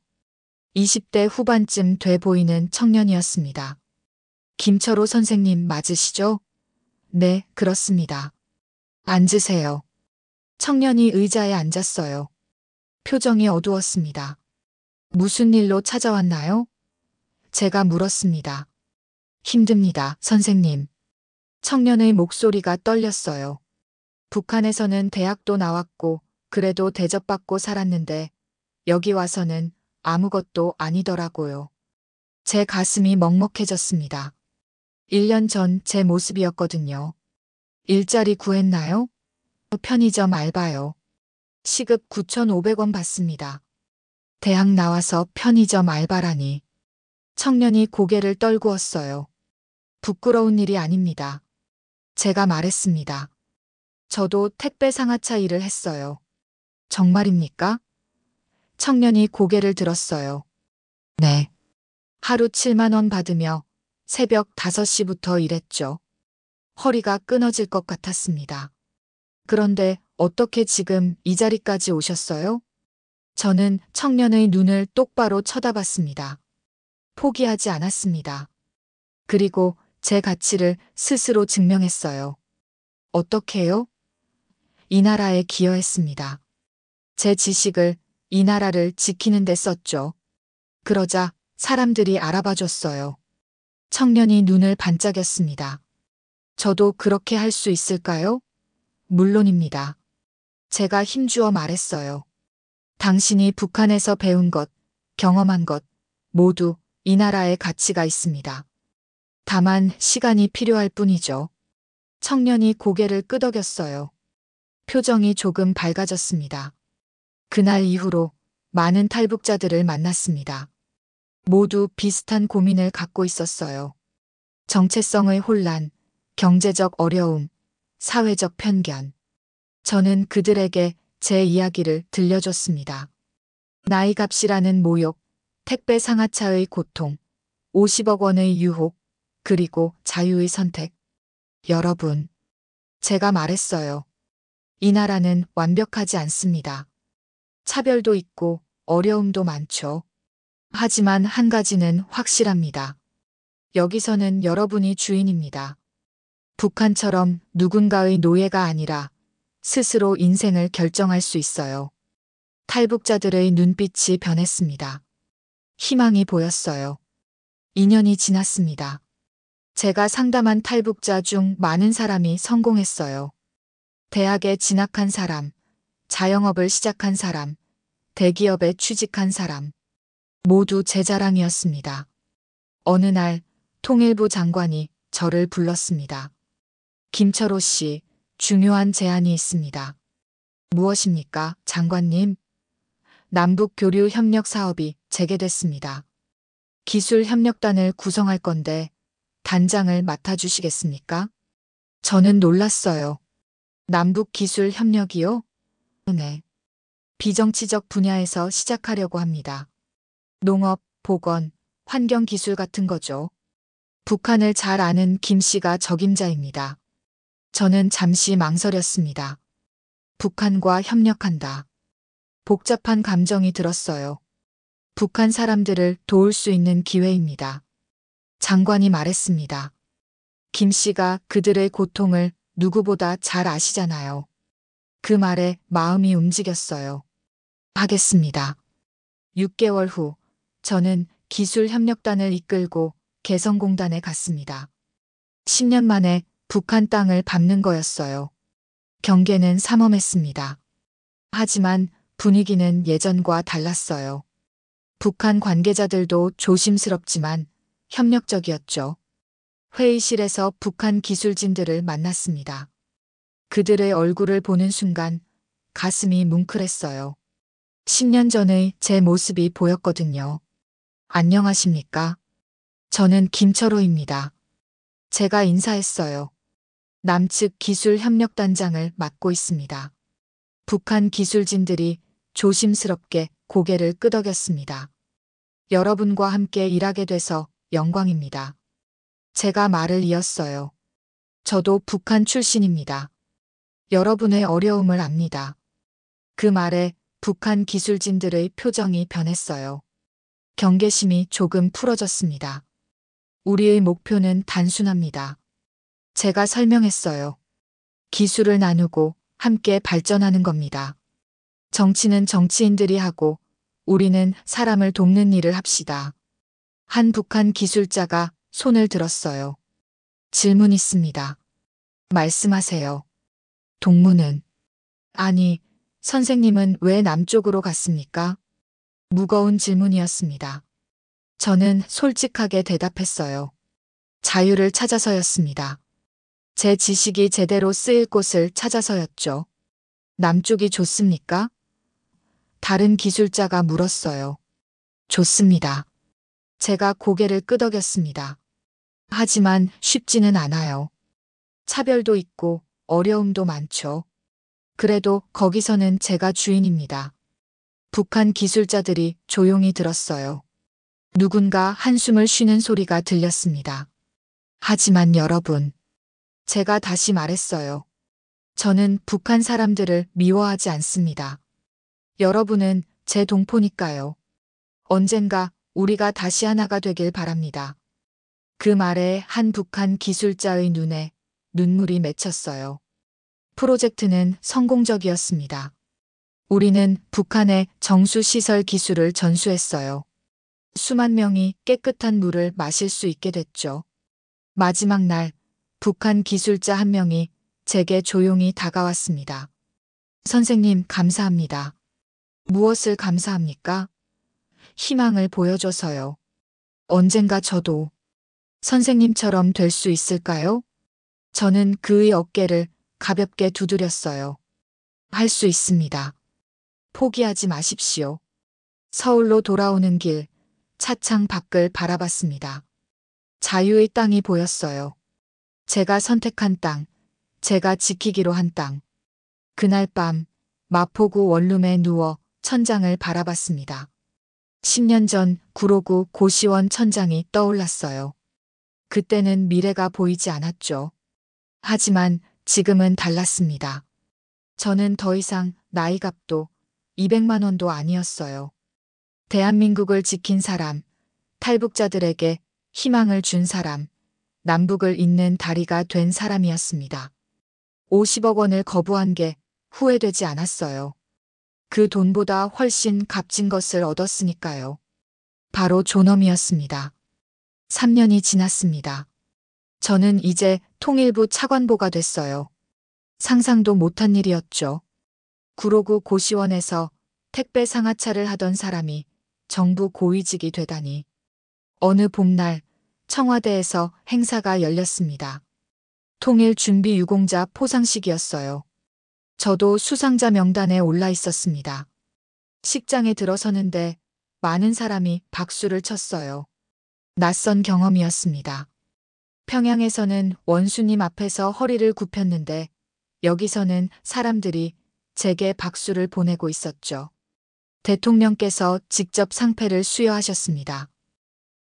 20대 후반쯤 돼 보이는 청년이었습니다. 김철호 선생님 맞으시죠? 네, 그렇습니다. 앉으세요. 청년이 의자에 앉았어요. 표정이 어두웠습니다. 무슨 일로 찾아왔나요? 제가 물었습니다. 힘듭니다, 선생님. 청년의 목소리가 떨렸어요. 북한에서는 대학도 나왔고 그래도 대접받고 살았는데 여기 와서는 아무것도 아니더라고요. 제 가슴이 먹먹해졌습니다. 1년 전 제 모습이었거든요. 일자리 구했나요? 편의점 알바요. 시급 9,500원 받습니다. 대학 나와서 편의점 알바라니. 청년이 고개를 떨구었어요. 부끄러운 일이 아닙니다. 제가 말했습니다. 저도 택배 상하차 일을 했어요. 정말입니까? 청년이 고개를 들었어요. 네. 하루 7만 원 받으며 새벽 5시부터 일했죠. 허리가 끊어질 것 같았습니다. 그런데 어떻게 지금 이 자리까지 오셨어요? 저는 청년의 눈을 똑바로 쳐다봤습니다. 포기하지 않았습니다. 그리고 제 가치를 스스로 증명했어요. 어떻게요? 이 나라에 기여했습니다. 제 지식을 이 나라를 지키는 데 썼죠. 그러자 사람들이 알아봐 줬어요. 청년이 눈을 반짝였습니다. 저도 그렇게 할 수 있을까요? 물론입니다. 제가 힘주어 말했어요. 당신이 북한에서 배운 것, 경험한 것, 모두 이 나라에 가치가 있습니다. 다만 시간이 필요할 뿐이죠. 청년이 고개를 끄덕였어요. 표정이 조금 밝아졌습니다. 그날 이후로 많은 탈북자들을 만났습니다. 모두 비슷한 고민을 갖고 있었어요. 정체성의 혼란, 경제적 어려움, 사회적 편견. 저는 그들에게 제 이야기를 들려줬습니다. 나이값이라는 모욕, 택배 상하차의 고통, 50억 원의 유혹, 그리고 자유의 선택. 여러분, 제가 말했어요. 이 나라는 완벽하지 않습니다. 차별도 있고 어려움도 많죠. 하지만 한 가지는 확실합니다. 여기서는 여러분이 주인입니다. 북한처럼 누군가의 노예가 아니라 스스로 인생을 결정할 수 있어요. 탈북자들의 눈빛이 변했습니다. 희망이 보였어요. 2년이 지났습니다. 제가 상담한 탈북자 중 많은 사람이 성공했어요. 대학에 진학한 사람, 자영업을 시작한 사람, 대기업에 취직한 사람. 모두 제 자랑이었습니다. 어느 날 통일부 장관이 저를 불렀습니다. 김철호 씨, 중요한 제안이 있습니다. 무엇입니까, 장관님? 남북 교류 협력 사업이 재개됐습니다. 기술 협력단을 구성할 건데 단장을 맡아주시겠습니까? 저는 놀랐어요. 남북 기술 협력이요? 네. 비정치적 분야에서 시작하려고 합니다. 농업, 보건, 환경 기술 같은 거죠. 북한을 잘 아는 김 씨가 적임자입니다. 저는 잠시 망설였습니다. 북한과 협력한다. 복잡한 감정이 들었어요. 북한 사람들을 도울 수 있는 기회입니다. 장관이 말했습니다. 김 씨가 그들의 고통을 누구보다 잘 아시잖아요. 그 말에 마음이 움직였어요. 하겠습니다. 6개월 후 저는 기술협력단을 이끌고 개성공단에 갔습니다. 10년 만에 북한 땅을 밟는 거였어요. 경계는 삼엄했습니다. 하지만 분위기는 예전과 달랐어요. 북한 관계자들도 조심스럽지만 협력적이었죠. 회의실에서 북한 기술진들을 만났습니다. 그들의 얼굴을 보는 순간 가슴이 뭉클했어요. 10년 전의 제 모습이 보였거든요. 안녕하십니까? 저는 김철호입니다. 제가 인사했어요. 남측 기술협력단장을 맡고 있습니다. 북한 기술진들이 조심스럽게 고개를 끄덕였습니다. 여러분과 함께 일하게 돼서 영광입니다. 제가 말을 이었어요. 저도 북한 출신입니다. 여러분의 어려움을 압니다. 그 말에 북한 기술진들의 표정이 변했어요. 경계심이 조금 풀어졌습니다. 우리의 목표는 단순합니다. 제가 설명했어요. 기술을 나누고 함께 발전하는 겁니다. 정치는 정치인들이 하고 우리는 사람을 돕는 일을 합시다. 한 북한 기술자가 손을 들었어요. 질문 있습니다. 말씀하세요. 동무는? 아니, 선생님은 왜 남쪽으로 갔습니까? 무거운 질문이었습니다. 저는 솔직하게 대답했어요. 자유를 찾아서였습니다. 제 지식이 제대로 쓰일 곳을 찾아서였죠. 남쪽이 좋습니까? 다른 기술자가 물었어요. 좋습니다. 제가 고개를 끄덕였습니다. 하지만 쉽지는 않아요. 차별도 있고 어려움도 많죠. 그래도 거기서는 제가 주인입니다. 북한 기술자들이 조용히 들었어요. 누군가 한숨을 쉬는 소리가 들렸습니다. 하지만 여러분, 제가 다시 말했어요. 저는 북한 사람들을 미워하지 않습니다. 여러분은 제 동포니까요. 언젠가 우리가 다시 하나가 되길 바랍니다. 그 말에 한 북한 기술자의 눈에 눈물이 맺혔어요. 프로젝트는 성공적이었습니다. 우리는 북한의 정수시설 기술을 전수했어요. 수만 명이 깨끗한 물을 마실 수 있게 됐죠. 마지막 날, 북한 기술자 한 명이 제게 조용히 다가왔습니다. 선생님, 감사합니다. 무엇을 감사합니까? 희망을 보여줘서요. 언젠가 저도 선생님처럼 될 수 있을까요? 저는 그의 어깨를 가볍게 두드렸어요. 할 수 있습니다. 포기하지 마십시오. 서울로 돌아오는 길, 차창 밖을 바라봤습니다. 자유의 땅이 보였어요. 제가 선택한 땅, 제가 지키기로 한 땅. 그날 밤, 마포구 원룸에 누워 천장을 바라봤습니다. 10년 전 구로구 고시원 천장이 떠올랐어요. 그때는 미래가 보이지 않았죠. 하지만 지금은 달랐습니다. 저는 더 이상 나이값도 200만 원도 아니었어요. 대한민국을 지킨 사람, 탈북자들에게 희망을 준 사람, 남북을 잇는 다리가 된 사람이었습니다. 50억 원을 거부한 게 후회되지 않았어요. 그 돈보다 훨씬 값진 것을 얻었으니까요. 바로 존엄이었습니다. 3년이 지났습니다. 저는 이제 통일부 차관보가 됐어요. 상상도 못한 일이었죠. 구로구 고시원에서 택배 상하차를 하던 사람이 정부 고위직이 되다니. 어느 봄날 청와대에서 행사가 열렸습니다. 통일준비 유공자 포상식이었어요. 저도 수상자 명단에 올라 있었습니다. 식장에 들어서는데 많은 사람이 박수를 쳤어요. 낯선 경험이었습니다. 평양에서는 원수님 앞에서 허리를 굽혔는데 여기서는 사람들이 제게 박수를 보내고 있었죠. 대통령께서 직접 상패를 수여하셨습니다.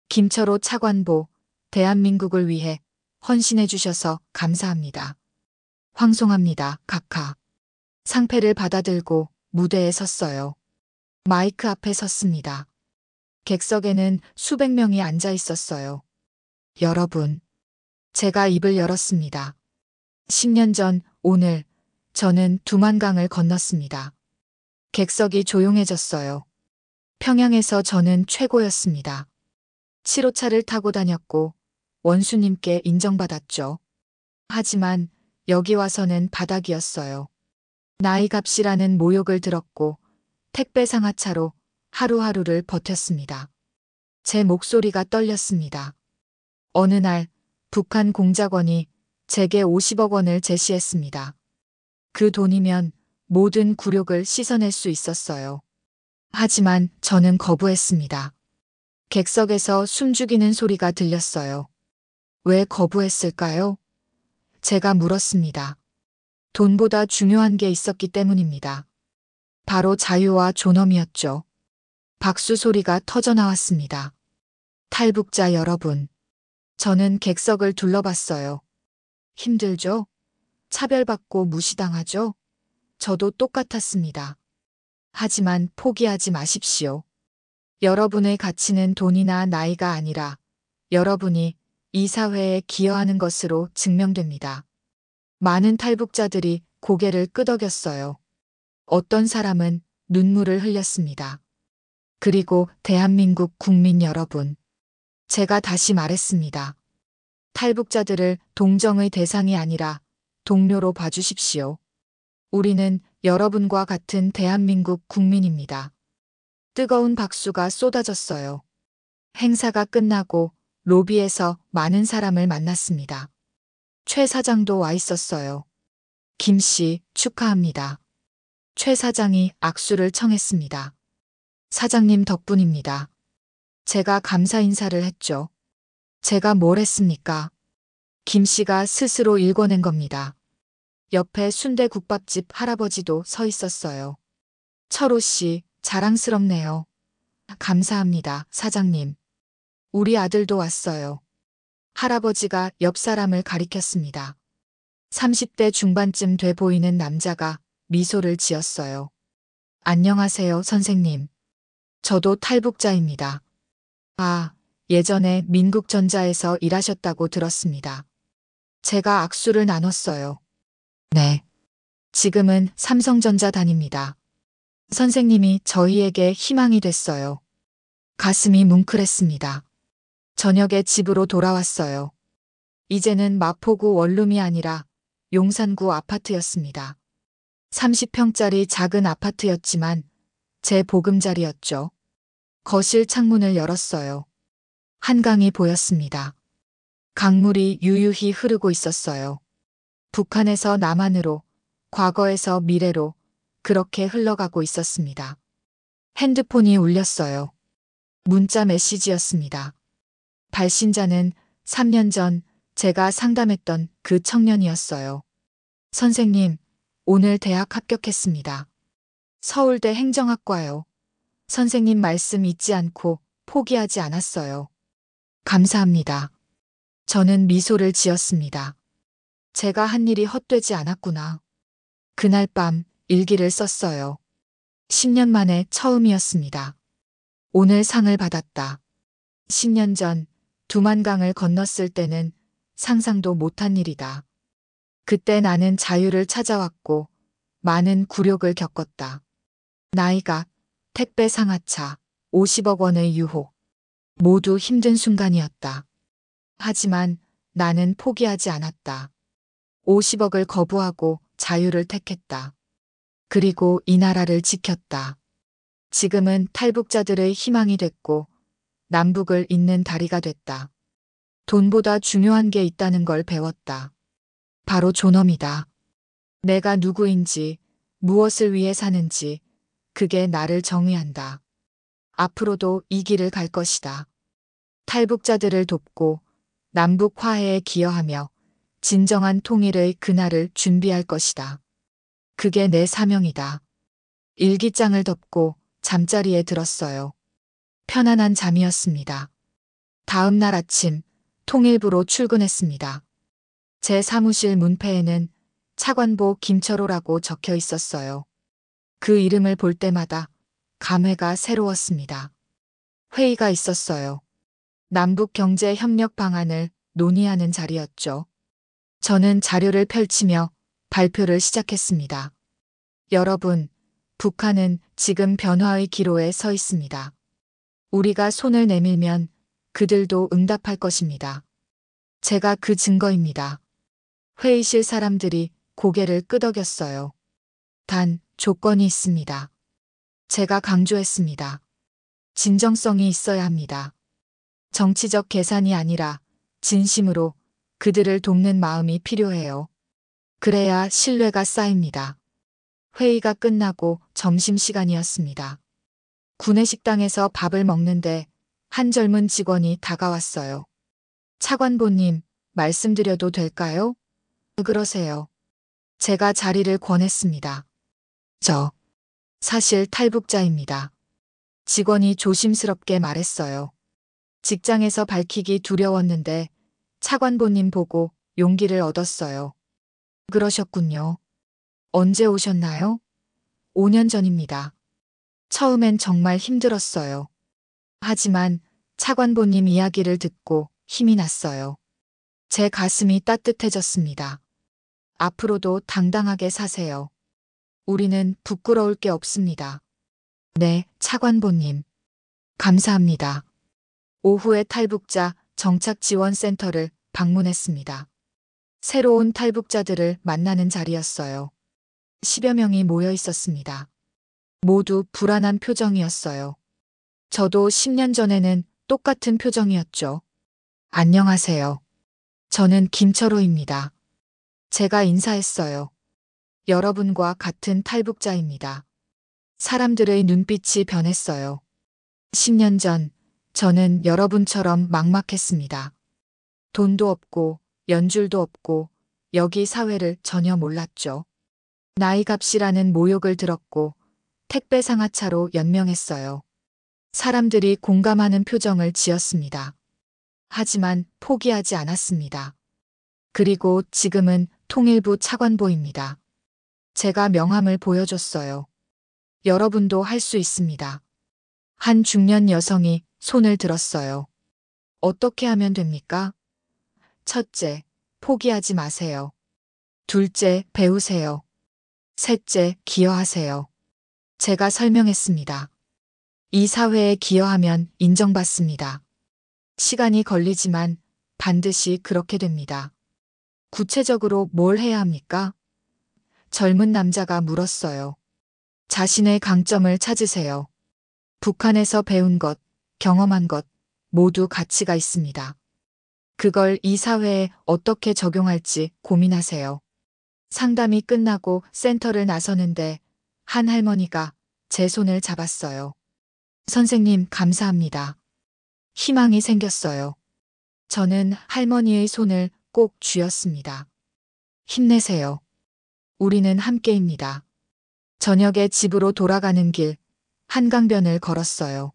김철호 차관보, 대한민국을 위해 헌신해 주셔서 감사합니다. 황송합니다. 각하. 상패를 받아들고 무대에 섰어요. 마이크 앞에 섰습니다. 객석에는 수백 명이 앉아 있었어요. 여러분, 제가 입을 열었습니다. 10년 전 오늘 저는 두만강을 건넜습니다. 객석이 조용해졌어요. 평양에서 저는 최고였습니다. 7호차를 타고 다녔고 원수님께 인정받았죠. 하지만 여기 와서는 바닥이었어요. 나이값이라는 모욕을 들었고 택배 상하차로 하루하루를 버텼습니다. 제 목소리가 떨렸습니다. 어느 날 북한 공작원이 제게 50억 원을 제시했습니다. 그 돈이면 모든 굴욕을 씻어낼 수 있었어요. 하지만 저는 거부했습니다. 객석에서 숨죽이는 소리가 들렸어요. 왜 거부했을까요? 제가 물었습니다. 돈보다 중요한 게 있었기 때문입니다. 바로 자유와 존엄이었죠. 박수 소리가 터져 나왔습니다. 탈북자 여러분, 저는 객석을 둘러봤어요. 힘들죠? 차별받고 무시당하죠? 저도 똑같았습니다. 하지만 포기하지 마십시오. 여러분의 가치는 돈이나 나이가 아니라 여러분이 이 사회에 기여하는 것으로 증명됩니다. 많은 탈북자들이 고개를 끄덕였어요. 어떤 사람은 눈물을 흘렸습니다. 그리고 대한민국 국민 여러분, 제가 다시 말했습니다. 탈북자들을 동정의 대상이 아니라 동료로 봐주십시오. 우리는 여러분과 같은 대한민국 국민입니다. 뜨거운 박수가 쏟아졌어요. 행사가 끝나고 로비에서 많은 사람을 만났습니다. 최 사장도 와 있었어요. 김 씨, 축하합니다. 최 사장이 악수를 청했습니다. 사장님 덕분입니다. 제가 감사 인사를 했죠. 제가 뭘 했습니까? 김 씨가 스스로 읽어낸 겁니다. 옆에 순대국밥집 할아버지도 서 있었어요. 철호 씨, 자랑스럽네요. 감사합니다, 사장님. 우리 아들도 왔어요. 할아버지가 옆 사람을 가리켰습니다. 30대 중반쯤 돼 보이는 남자가 미소를 지었어요. 안녕하세요, 선생님. 저도 탈북자입니다. 아, 예전에 민국전자에서 일하셨다고 들었습니다. 제가 악수를 나눴어요. 네. 지금은 삼성전자 다닙니다. 선생님이 저희에게 희망이 됐어요. 가슴이 뭉클했습니다. 저녁에 집으로 돌아왔어요. 이제는 마포구 원룸이 아니라 용산구 아파트였습니다. 30평짜리 작은 아파트였지만 제 보금자리였죠. 거실 창문을 열었어요. 한강이 보였습니다. 강물이 유유히 흐르고 있었어요. 북한에서 남한으로, 과거에서 미래로 그렇게 흘러가고 있었습니다. 핸드폰이 울렸어요. 문자 메시지였습니다. 발신자는 3년 전 제가 상담했던 그 청년이었어요. 선생님, 오늘 대학 합격했습니다. 서울대 행정학과요. 선생님 말씀 잊지 않고 포기하지 않았어요. 감사합니다. 저는 미소를 지었습니다. 제가 한 일이 헛되지 않았구나. 그날 밤 일기를 썼어요. 10년 만에 처음이었습니다. 오늘 상을 받았다. 10년 전 두만강을 건넜을 때는 상상도 못한 일이다. 그때 나는 자유를 찾아왔고 많은 굴욕을 겪었다. 나이가, 택배 상하차, 50억 원의 유혹. 모두 힘든 순간이었다. 하지만 나는 포기하지 않았다. 50억을 거부하고 자유를 택했다. 그리고 이 나라를 지켰다. 지금은 탈북자들의 희망이 됐고 남북을 잇는 다리가 됐다. 돈보다 중요한 게 있다는 걸 배웠다. 바로 존엄이다. 내가 누구인지, 무엇을 위해 사는지, 그게 나를 정의한다. 앞으로도 이 길을 갈 것이다. 탈북자들을 돕고 남북 화해에 기여하며 진정한 통일의 그날을 준비할 것이다. 그게 내 사명이다. 일기장을 덮고 잠자리에 들었어요. 편안한 잠이었습니다. 다음 날 아침 통일부로 출근했습니다. 제 사무실 문패에는 차관보 김철호라고 적혀 있었어요. 그 이름을 볼 때마다 감회가 새로웠습니다. 회의가 있었어요. 남북 경제 협력 방안을 논의하는 자리였죠. 저는 자료를 펼치며 발표를 시작했습니다. 여러분, 북한은 지금 변화의 기로에 서 있습니다. 우리가 손을 내밀면 그들도 응답할 것입니다. 제가 그 증거입니다. 회의실 사람들이 고개를 끄덕였어요. 단, 조건이 있습니다. 제가 강조했습니다. 진정성이 있어야 합니다. 정치적 계산이 아니라 진심으로 그들을 돕는 마음이 필요해요. 그래야 신뢰가 쌓입니다. 회의가 끝나고 점심시간이었습니다. 구내식당에서 밥을 먹는데 한 젊은 직원이 다가왔어요. 차관보님, 말씀드려도 될까요? 왜 그러세요? 제가 자리를 권했습니다. 저, 사실 탈북자입니다. 직원이 조심스럽게 말했어요. 직장에서 밝히기 두려웠는데 차관보님 보고 용기를 얻었어요. 그러셨군요. 언제 오셨나요? 5년 전입니다. 처음엔 정말 힘들었어요. 하지만 차관보님 이야기를 듣고 힘이 났어요. 제 가슴이 따뜻해졌습니다. 앞으로도 당당하게 사세요. 우리는 부끄러울 게 없습니다. 네, 차관보님. 감사합니다. 오후에 탈북자 정착지원센터를 방문했습니다. 새로운 탈북자들을 만나는 자리였어요. 10여 명이 모여 있었습니다. 모두 불안한 표정이었어요. 저도 10년 전에는 똑같은 표정이었죠. 안녕하세요. 저는 김철호입니다. 제가 인사했어요. 여러분과 같은 탈북자입니다. 사람들의 눈빛이 변했어요. 10년 전 저는 여러분처럼 막막했습니다. 돈도 없고 연줄도 없고 여기 사회를 전혀 몰랐죠. 나이값이라는 모욕을 들었고 택배 상하차로 연명했어요. 사람들이 공감하는 표정을 지었습니다. 하지만 포기하지 않았습니다. 그리고 지금은 통일부 차관보입니다. 제가 명함을 보여줬어요. 여러분도 할 수 있습니다. 한 중년 여성이 손을 들었어요. 어떻게 하면 됩니까? 첫째, 포기하지 마세요. 둘째, 배우세요. 셋째, 기여하세요. 제가 설명했습니다. 이 사회에 기여하면 인정받습니다. 시간이 걸리지만 반드시 그렇게 됩니다. 구체적으로 뭘 해야 합니까? 젊은 남자가 물었어요. 자신의 강점을 찾으세요. 북한에서 배운 것, 경험한 것 모두 가치가 있습니다. 그걸 이 사회에 어떻게 적용할지 고민하세요. 상담이 끝나고 센터를 나서는데 한 할머니가 제 손을 잡았어요. 선생님, 감사합니다. 희망이 생겼어요. 저는 할머니의 손을 꼭 쥐었습니다. 힘내세요. 우리는 함께입니다. 저녁에 집으로 돌아가는 길, 한강변을 걸었어요.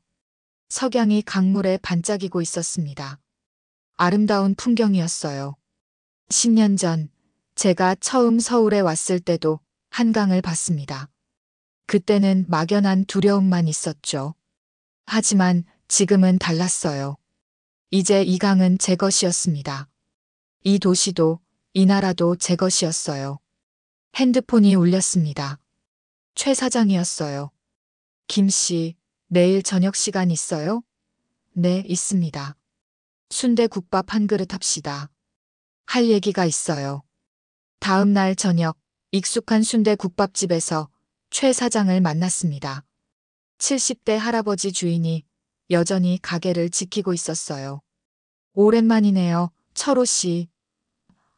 석양이 강물에 반짝이고 있었습니다. 아름다운 풍경이었어요. 10년 전 제가 처음 서울에 왔을 때도 한강을 봤습니다. 그때는 막연한 두려움만 있었죠. 하지만 지금은 달랐어요. 이제 이 강은 제 것이었습니다. 이 도시도 이 나라도 제 것이었어요. 핸드폰이 울렸습니다. 최 사장이었어요. 김 씨, 내일 저녁 시간 있어요? 네, 있습니다. 순대국밥 한 그릇 합시다. 할 얘기가 있어요. 다음 날 저녁, 익숙한 순대국밥집에서 최 사장을 만났습니다. 70대 할아버지 주인이 여전히 가게를 지키고 있었어요. 오랜만이네요, 철호 씨.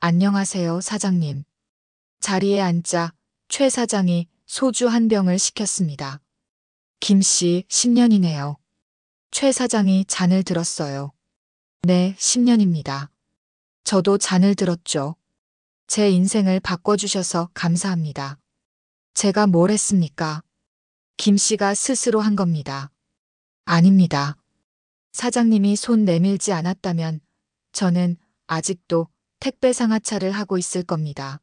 안녕하세요, 사장님. 자리에 앉자 최 사장이 소주 한 병을 시켰습니다. 김 씨, 10년이네요. 최 사장이 잔을 들었어요. 네, 10년입니다. 저도 잔을 들었죠. 제 인생을 바꿔주셔서 감사합니다. 제가 뭘 했습니까? 김 씨가 스스로 한 겁니다. 아닙니다. 사장님이 손 내밀지 않았다면 저는 아직도 택배 상하차를 하고 있을 겁니다.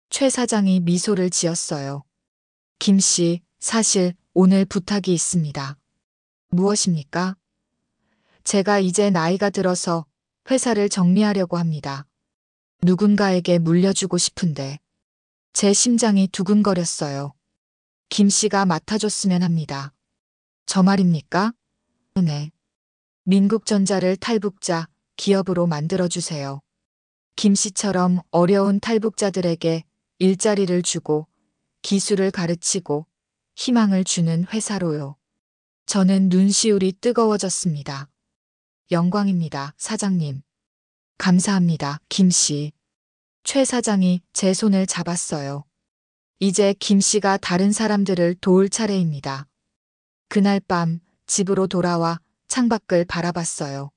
최 사장이 미소를 지었어요. 김 씨, 사실 오늘 부탁이 있습니다. 무엇입니까? 제가 이제 나이가 들어서 회사를 정리하려고 합니다. 누군가에게 물려주고 싶은데 제 심장이 두근거렸어요. 김 씨가 맡아줬으면 합니다. 저 말입니까? 네. 민국전자를 탈북자 기업으로 만들어주세요. 김 씨처럼 어려운 탈북자들에게 일자리를 주고 기술을 가르치고 희망을 주는 회사로요. 저는 눈시울이 뜨거워졌습니다. 영광입니다, 사장님. 감사합니다, 김 씨. 최 사장이 제 손을 잡았어요. 이제 김 씨가 다른 사람들을 도울 차례입니다. 그날 밤 집으로 돌아와 창밖을 바라봤어요.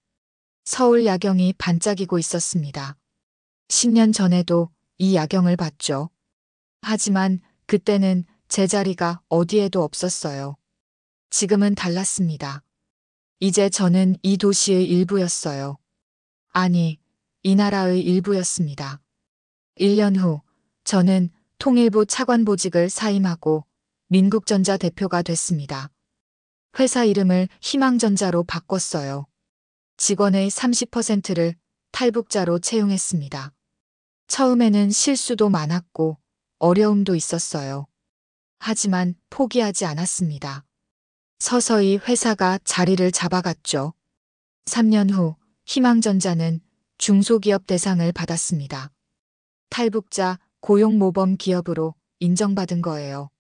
서울 야경이 반짝이고 있었습니다. 10년 전에도 이 야경을 봤죠. 하지만 그때는 제 자리가 어디에도 없었어요. 지금은 달랐습니다. 이제 저는 이 도시의 일부였어요. 아니, 이 나라의 일부였습니다. 1년 후 저는 통일부 차관보직을 사임하고 민국전자 대표가 됐습니다. 회사 이름을 희망전자로 바꿨어요. 직원의 30%를 탈북자로 채용했습니다. 처음에는 실수도 많았고 어려움도 있었어요. 하지만 포기하지 않았습니다. 서서히 회사가 자리를 잡아갔죠. 3년 후 희망전자는 중소기업 대상을 받았습니다. 탈북자 고용모범 기업으로 인정받은 거예요.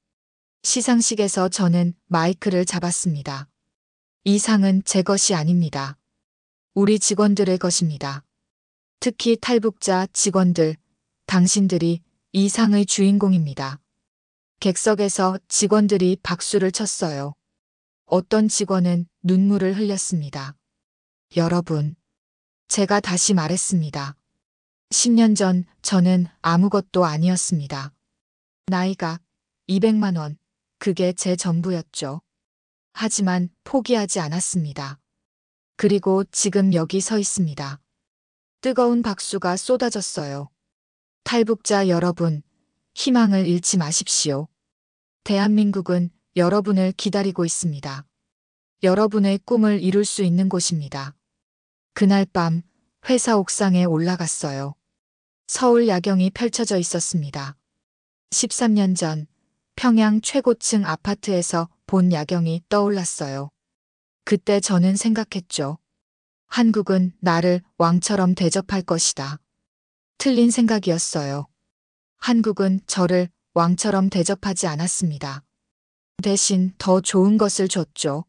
시상식에서 저는 마이크를 잡았습니다. 이 상은 제 것이 아닙니다. 우리 직원들의 것입니다. 특히 탈북자 직원들, 당신들이 이 상의 주인공입니다. 객석에서 직원들이 박수를 쳤어요. 어떤 직원은 눈물을 흘렸습니다. 여러분, 제가 다시 말했습니다. 10년 전 저는 아무것도 아니었습니다. 나이가 200만 원, 그게 제 전부였죠. 하지만 포기하지 않았습니다. 그리고 지금 여기 서 있습니다. 뜨거운 박수가 쏟아졌어요. 탈북자 여러분, 희망을 잃지 마십시오. 대한민국은 여러분을 기다리고 있습니다. 여러분의 꿈을 이룰 수 있는 곳입니다. 그날 밤 회사 옥상에 올라갔어요. 서울 야경이 펼쳐져 있었습니다. 13년 전 평양 최고층 아파트에서 본 야경이 떠올랐어요. 그때 저는 생각했죠. 한국은 나를 왕처럼 대접할 것이다. 틀린 생각이었어요. 한국은 저를 왕처럼 대접하지 않았습니다. 대신 더 좋은 것을 줬죠.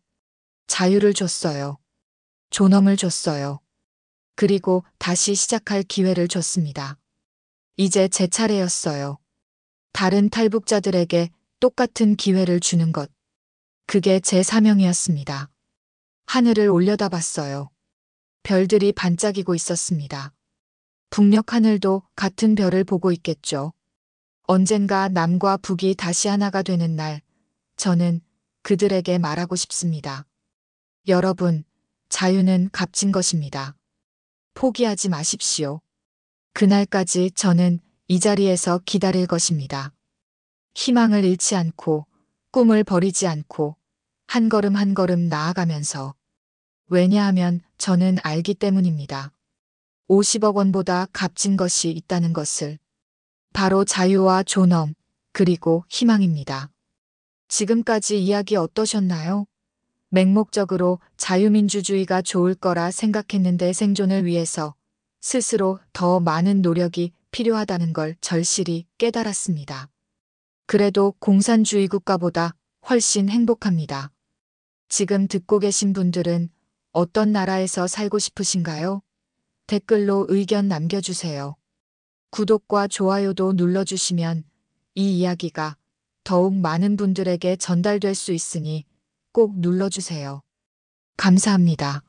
자유를 줬어요. 존엄을 줬어요. 그리고 다시 시작할 기회를 줬습니다. 이제 제 차례였어요. 다른 탈북자들에게 똑같은 기회를 주는 것. 그게 제 사명이었습니다. 하늘을 올려다봤어요. 별들이 반짝이고 있었습니다. 북녘 하늘도 같은 별을 보고 있겠죠. 언젠가 남과 북이 다시 하나가 되는 날, 저는 그들에게 말하고 싶습니다. 여러분, 자유는 값진 것입니다. 포기하지 마십시오. 그날까지 저는 이 자리에서 기다릴 것입니다. 희망을 잃지 않고, 꿈을 버리지 않고, 한 걸음 한 걸음 나아가면서. 왜냐하면 저는 알기 때문입니다. 50억 원보다 값진 것이 있다는 것을. 바로 자유와 존엄, 그리고 희망입니다. 지금까지 이야기 어떠셨나요? 맹목적으로 자유민주주의가 좋을 거라 생각했는데 생존을 위해서 스스로 더 많은 노력이 필요하다는 걸 절실히 깨달았습니다. 그래도 공산주의 국가보다 훨씬 행복합니다. 지금 듣고 계신 분들은 어떤 나라에서 살고 싶으신가요? 댓글로 의견 남겨주세요. 구독과 좋아요도 눌러주시면 이 이야기가 더욱 많은 분들에게 전달될 수 있으니 꼭 눌러주세요. 감사합니다.